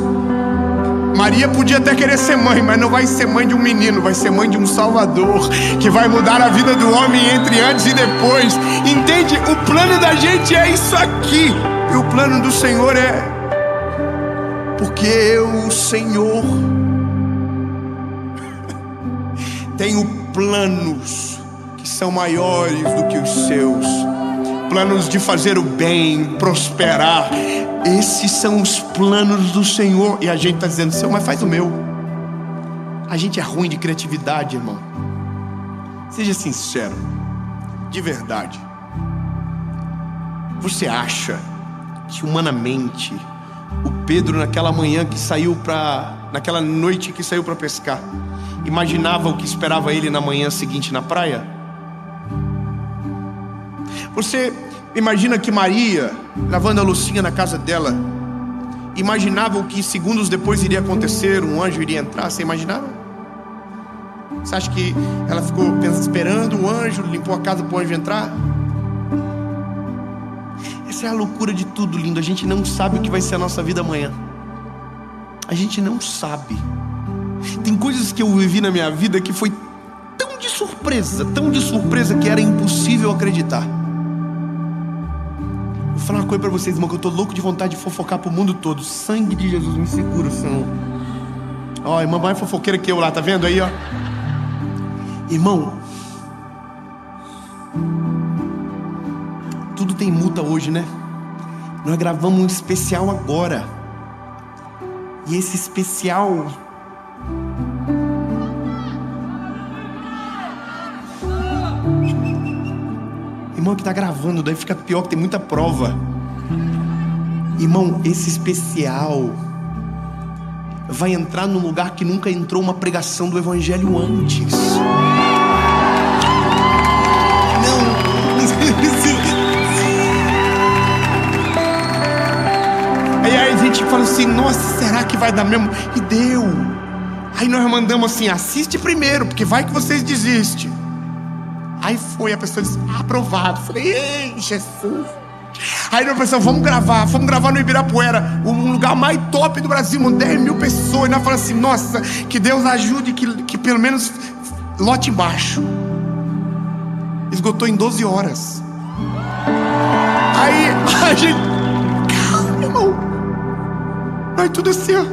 A: Maria podia até querer ser mãe, mas não vai ser mãe de um menino, vai ser mãe de um Salvador, que vai mudar a vida do homem entre antes e depois. Entende? O plano da gente é isso aqui, e o plano do Senhor é, porque eu, o Senhor, tenho planos que são maiores do que os seus. Planos de fazer o bem, prosperar. Esses são os planos do Senhor. E a gente está dizendo, Senhor, mas faz o meu. A gente é ruim de criatividade, irmão. Seja sincero, de verdade. Você acha que humanamente o Pedro naquela manhã que saiu naquela noite que saiu para pescar, imaginava o que esperava ele na manhã seguinte na praia? Você imagina que Maria, lavando a loucinha na casa dela, imaginava o que segundos depois iria acontecer? Um anjo iria entrar, você imaginava? Você acha que ela ficou esperando o anjo, limpou a casa para o anjo entrar? Essa é a loucura de tudo, lindo. A gente não sabe o que vai ser a nossa vida amanhã. A gente não sabe. Tem coisas que eu vivi na minha vida que foi tão de surpresa que era impossível acreditar. Vou falar uma coisa pra vocês, irmão, que eu tô louco de vontade de fofocar pro mundo todo. Sangue de Jesus, me segura, Senhor. Ó, irmã mais fofoqueira que eu lá, tá vendo aí, ó? Irmão, tudo tem multa hoje, né? Nós gravamos um especial agora. E esse especial... Irmão, que tá gravando, daí fica pior, que tem muita prova. Irmão, esse especial vai entrar num lugar que nunca entrou uma pregação do Evangelho antes. Aí a gente fala assim, nossa, será que vai dar mesmo? E deu. Aí nós mandamos assim, assiste primeiro, porque vai que vocês desistem. Aí foi, a pessoa disse, aprovado. Falei, ei, Jesus. Aí nós pensamos, vamos gravar no Ibirapuera, um lugar mais top do Brasil, 10 mil pessoas. E nós falamos assim, nossa, que Deus ajude, que pelo menos lote baixo. Esgotou em 12 horas. Aí a gente, calma, irmão. Aí tudo assim, ó.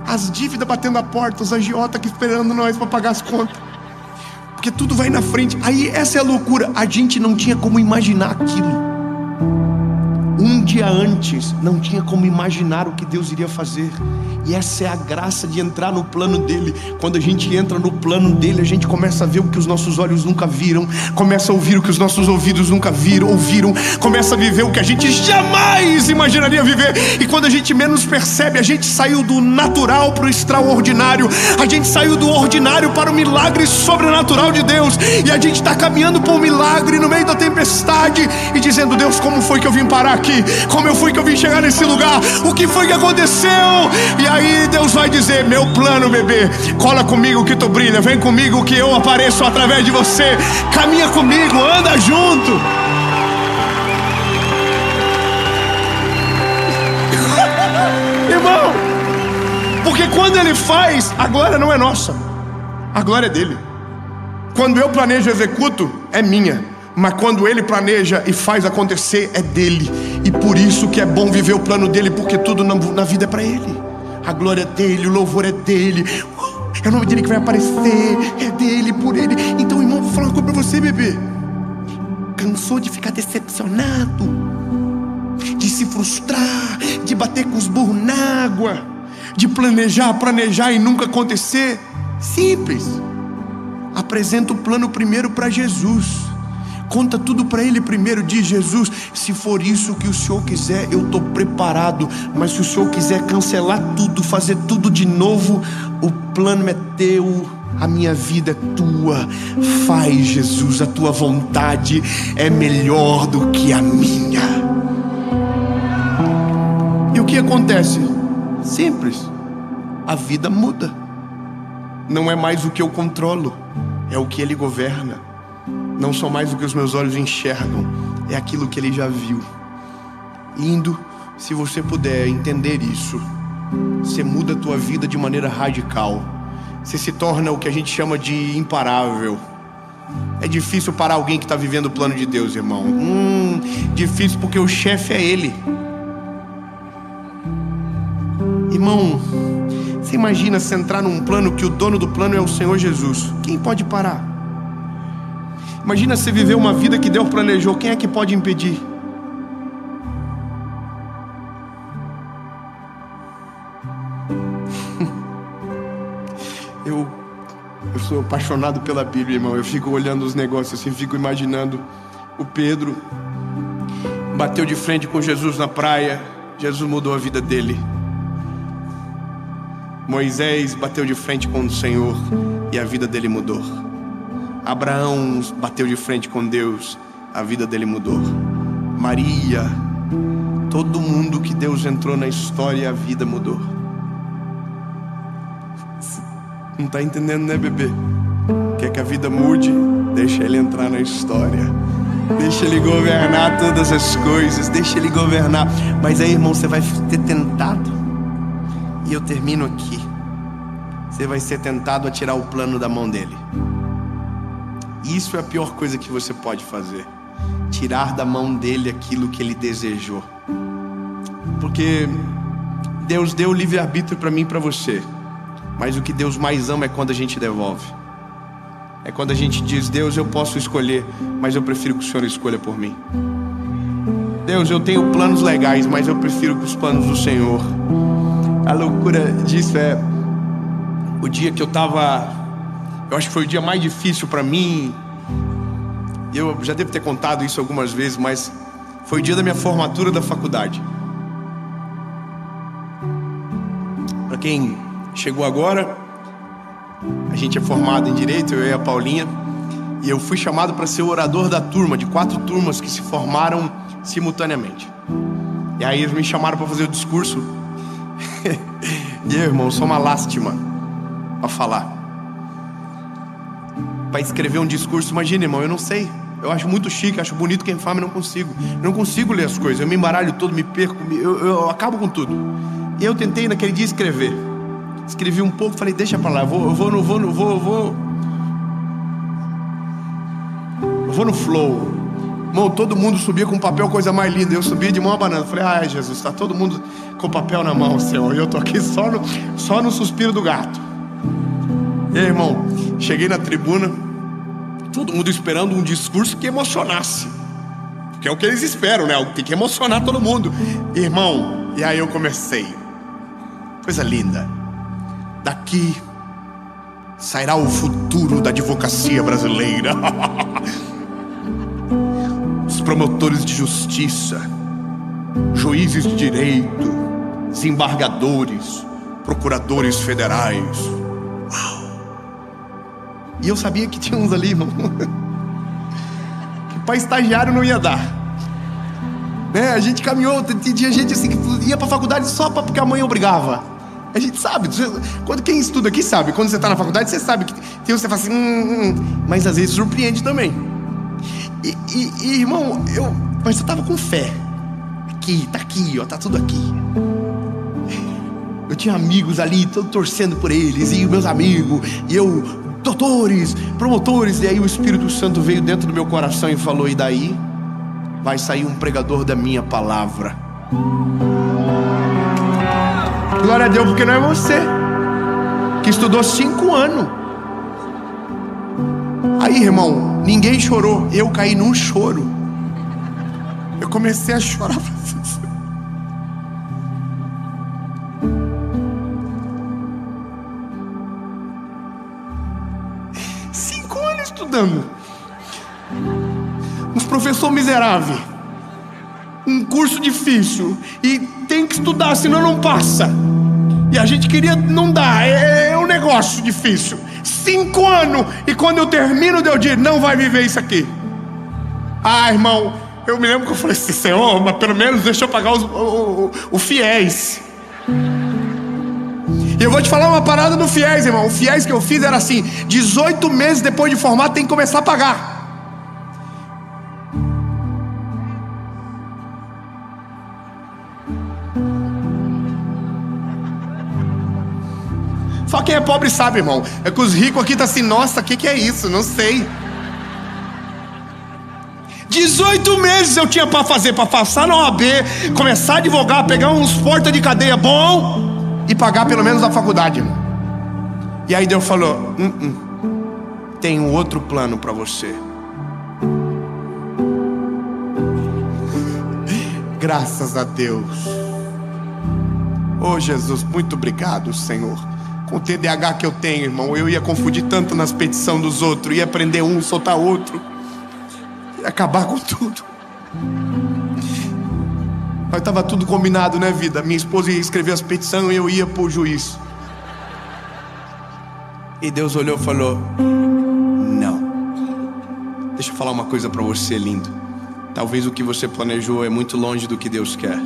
A: As dívidas batendo a porta, os agiotas aqui esperando nós para pagar as contas. Porque tudo vai na frente. Aí essa é a loucura. A gente não tinha como imaginar aquilo. Um dia antes, não tinha como imaginar o que Deus iria fazer. E essa é a graça de entrar no plano dele. Quando a gente entra no plano dele, a gente começa a ver o que os nossos olhos nunca viram, começa a ouvir o que os nossos ouvidos nunca ouviram, começa a viver o que a gente jamais imaginaria viver. E quando a gente menos percebe, a gente saiu do natural para o extraordinário. A gente saiu do ordinário para o milagre sobrenatural de Deus. E a gente está caminhando para um milagre no meio da tempestade e dizendo, Deus, como foi que eu vim parar aqui? Como foi que eu vim chegar nesse lugar? O que foi que aconteceu? E aí Deus vai dizer, meu plano, bebê, cola comigo que tu brilha, vem comigo que eu apareço através de você, caminha comigo, anda junto. Irmão, porque quando ele faz, a glória não é nossa, a glória é dele. Quando eu planejo e executo, é minha. Mas quando ele planeja e faz acontecer, é dele. E por isso que é bom viver o plano dele, porque tudo na vida é para ele. A glória é dele, o louvor é dele, é o nome dele que vai aparecer, é dele, por ele. Então, irmão, vou falar uma coisa pra você, bebê. Cansou de ficar decepcionado, de se frustrar, de bater com os burros na água, de planejar e nunca acontecer? Simples. Apresenta o plano primeiro para Jesus. Conta tudo para ele primeiro. Diz, Jesus, se for isso que o Senhor quiser, eu estou preparado. Mas se o Senhor quiser cancelar tudo, fazer tudo de novo, o plano é teu, a minha vida é tua. Faz, Jesus, a tua vontade é melhor do que a minha. E o que acontece? Simples. A vida muda. Não é mais o que eu controlo, é o que ele governa. Não são mais o que os meus olhos enxergam, é aquilo que ele já viu. Lindo, se você puder entender isso, você muda a tua vida de maneira radical. Você se torna o que a gente chama de imparável. É difícil parar alguém que está vivendo o plano de Deus, irmão. Difícil porque o chefe é ele. Irmão, Você imagina se entrar num plano que o dono do plano é o Senhor Jesus? Quem pode parar? Imagina você viver uma vida que Deus planejou. Quem é que pode impedir? Eu sou apaixonado pela Bíblia, irmão. Eu fico olhando os negócios assim, fico imaginando o Pedro bateu de frente com Jesus na praia, Jesus mudou a vida dele. Moisés bateu de frente com o Senhor e a vida dele mudou. Abraão bateu de frente com Deus, a vida dele mudou. Maria, todo mundo que Deus entrou na história, a vida mudou. Não está entendendo, né, bebê? Quer que a vida mude? Deixa ele entrar na história. Deixa ele governar todas as coisas. Deixa ele governar. Mas aí, irmão, você vai ter tentado. E eu termino aqui. Você vai ser tentado a tirar o plano da mão dele. Isso é a pior coisa que você pode fazer. Tirar da mão dele aquilo que ele desejou. Porque Deus deu o livre-arbítrio para mim e para você. Mas o que Deus mais ama é quando a gente devolve. É quando a gente diz: Deus, eu posso escolher, mas eu prefiro que o Senhor escolha por mim. Deus, eu tenho planos legais, mas eu prefiro que os planos do Senhor. A loucura disso é o dia que eu acho que foi o dia mais difícil para mim. Eu já devo ter contado isso algumas vezes, mas foi o dia da minha formatura da faculdade. Para quem chegou agora, a gente é formado em Direito, eu e a Paulinha, e eu fui chamado para ser o orador da turma, de 4 turmas que se formaram simultaneamente. E aí eles me chamaram para fazer o discurso. E eu, irmão, sou uma lástima para falar. Para escrever um discurso, imagina, irmão, eu não sei. Eu acho muito chique, acho bonito quem fala, mas não consigo. Não consigo ler as coisas, eu me embaralho todo, me perco, eu acabo com tudo. E eu tentei naquele dia escrever. Escrevi um pouco, falei, deixa pra lá, eu vou no flow. Irmão, todo mundo subia com papel, coisa mais linda. Eu subia de mão a banana. Falei, ai Jesus, tá todo mundo com papel na mão, Senhor. E eu tô aqui só no suspiro do gato. E aí, irmão, cheguei na tribuna, todo mundo esperando um discurso que emocionasse. Que é o que eles esperam, né? Tem que emocionar todo mundo. Irmão, e aí eu comecei. Coisa linda. Daqui sairá o futuro da advocacia brasileira. Os promotores de justiça, juízes de direito, desembargadores, procuradores federais. Uau! E eu sabia que tinha uns ali, irmão, que para estagiário não ia dar, né? A gente caminhou, tinha gente assim que ia para a faculdade só porque a mãe obrigava. A gente sabe, quem estuda aqui sabe. Quando você está na faculdade, você sabe que tem você fala assim, mas às vezes surpreende também. E irmão, mas eu estava com fé. Tá aqui, ó, tá tudo aqui. Eu tinha amigos ali, todo torcendo por eles, e meus amigos, e eu, doutores, promotores. E aí o Espírito Santo veio dentro do meu coração e falou: e daí vai sair um pregador da minha palavra. Glória a Deus, porque não é você que estudou 5 anos. Aí, irmão, ninguém chorou. Eu caí num choro. Eu comecei a chorar. 5 anos estudando. Uns professor miserável, um curso difícil, e tem que estudar, senão não passa. E a gente queria, não dá, é um negócio difícil. 5 anos, e quando eu termino, eu digo, não vai viver isso aqui. Ah, irmão, eu me lembro que eu falei assim, Senhor, mas pelo menos deixa eu pagar o fiéis. E eu vou te falar uma parada do fiéis, irmão. O fiéis que eu fiz era assim: 18 meses depois de formar tem que começar a pagar. Só quem é pobre sabe, irmão. É que os ricos aqui tá assim, nossa, o que é isso? Não sei. 18 meses eu tinha para fazer, para passar na OAB, começar a advogar, pegar uns porta de cadeia bom. e pagar pelo menos a faculdade, irmão. E aí Deus falou: tem um outro plano para você. Graças a Deus. Oh Jesus, muito obrigado, Senhor. Com o TDAH que eu tenho, irmão, eu ia confundir tanto nas petições dos outros, ia prender um, soltar outro, ia acabar com tudo. Mas estava tudo combinado, né, vida? Minha esposa ia escrever as petições e eu ia pro juiz. E Deus olhou e falou: não. Deixa eu falar uma coisa para você, lindo. Talvez o que você planejou é muito longe do que Deus quer.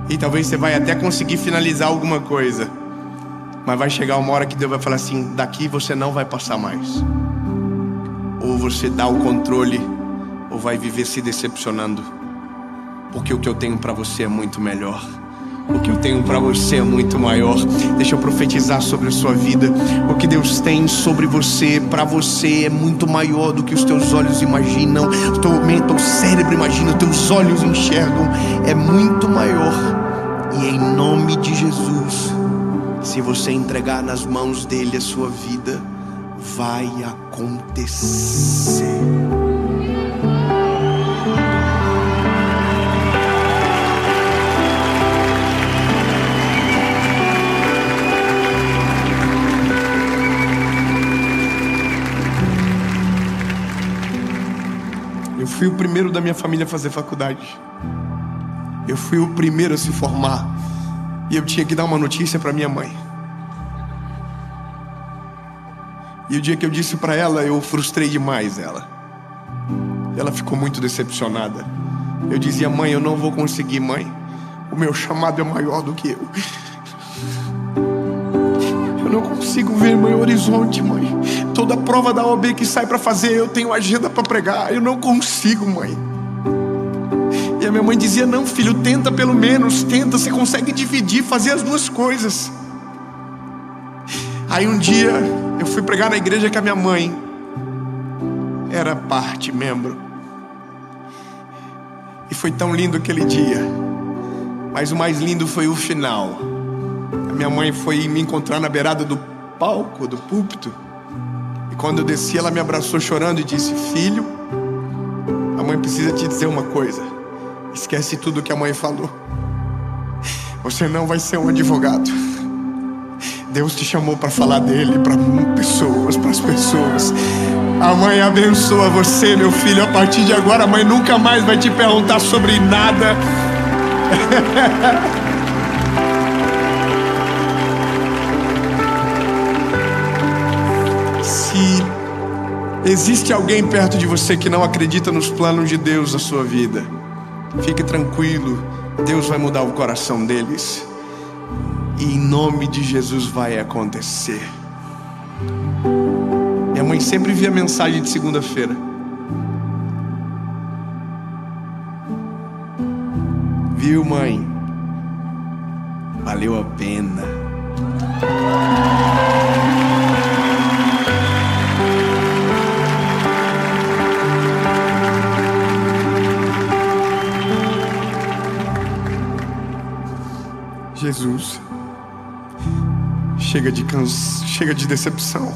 A: E talvez você vai até conseguir finalizar alguma coisa, mas vai chegar uma hora que Deus vai falar assim: daqui você não vai passar mais. Ou você dá o controle, ou vai viver se decepcionando. Porque o que eu tenho para você é muito melhor. O que eu tenho para você é muito maior. Deixa eu profetizar sobre a sua vida. O que Deus tem sobre você, para você, é muito maior do que os teus olhos imaginam, o teu cérebro imagina, os teus olhos enxergam. É muito maior. E em nome de Jesus, se você entregar nas mãos dele a sua vida, vai acontecer. Eu fui o primeiro da minha família a fazer faculdade. Eu fui o primeiro a se formar. E eu tinha que dar uma notícia para minha mãe. E o dia que eu disse para ela, eu frustrei demais ela. Ela ficou muito decepcionada. Eu dizia: mãe, eu não vou conseguir, mãe. O meu chamado é maior do que eu. Eu não consigo ver meu horizonte, mãe. Toda prova da OAB que sai para fazer, eu tenho agenda para pregar. Eu não consigo, mãe. E a minha mãe dizia: não, filho, tenta pelo menos. Tenta, você consegue dividir, fazer as duas coisas. Aí um dia eu fui pregar na igreja que a minha mãe era parte, membro. E foi tão lindo aquele dia. Mas o mais lindo foi o final. A minha mãe foi me encontrar na beirada do palco, do púlpito. E quando eu desci, ela me abraçou chorando e disse: filho, a mãe precisa te dizer uma coisa. Esquece tudo que a mãe falou. Você não vai ser um advogado. Deus te chamou para falar dele para as pessoas. A mãe abençoa você, meu filho. A partir de agora, a mãe nunca mais vai te perguntar sobre nada. Se existe alguém perto de você que não acredita nos planos de Deus na sua vida, fique tranquilo, Deus vai mudar o coração deles. E em nome de Jesus vai acontecer. Minha mãe sempre via mensagem de segunda-feira. Viu, mãe? Valeu a pena. Jesus, chega de decepção,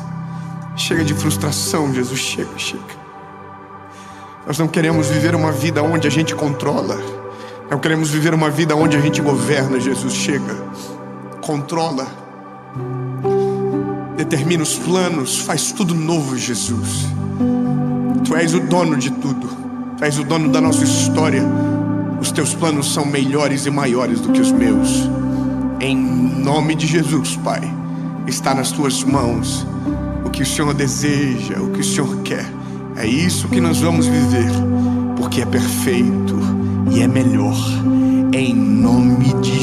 A: chega de frustração, Jesus, chega. Nós não queremos viver uma vida onde a gente controla, não queremos viver uma vida onde a gente governa, Jesus, chega, controla, determina os planos, faz tudo novo, Jesus. Tu és o dono de tudo, tu és o dono da nossa história, os teus planos são melhores e maiores do que os meus. Em nome de Jesus, Pai, está nas tuas mãos o que o Senhor deseja, o que o Senhor quer. É isso que nós vamos viver, porque é perfeito e é melhor. Em nome de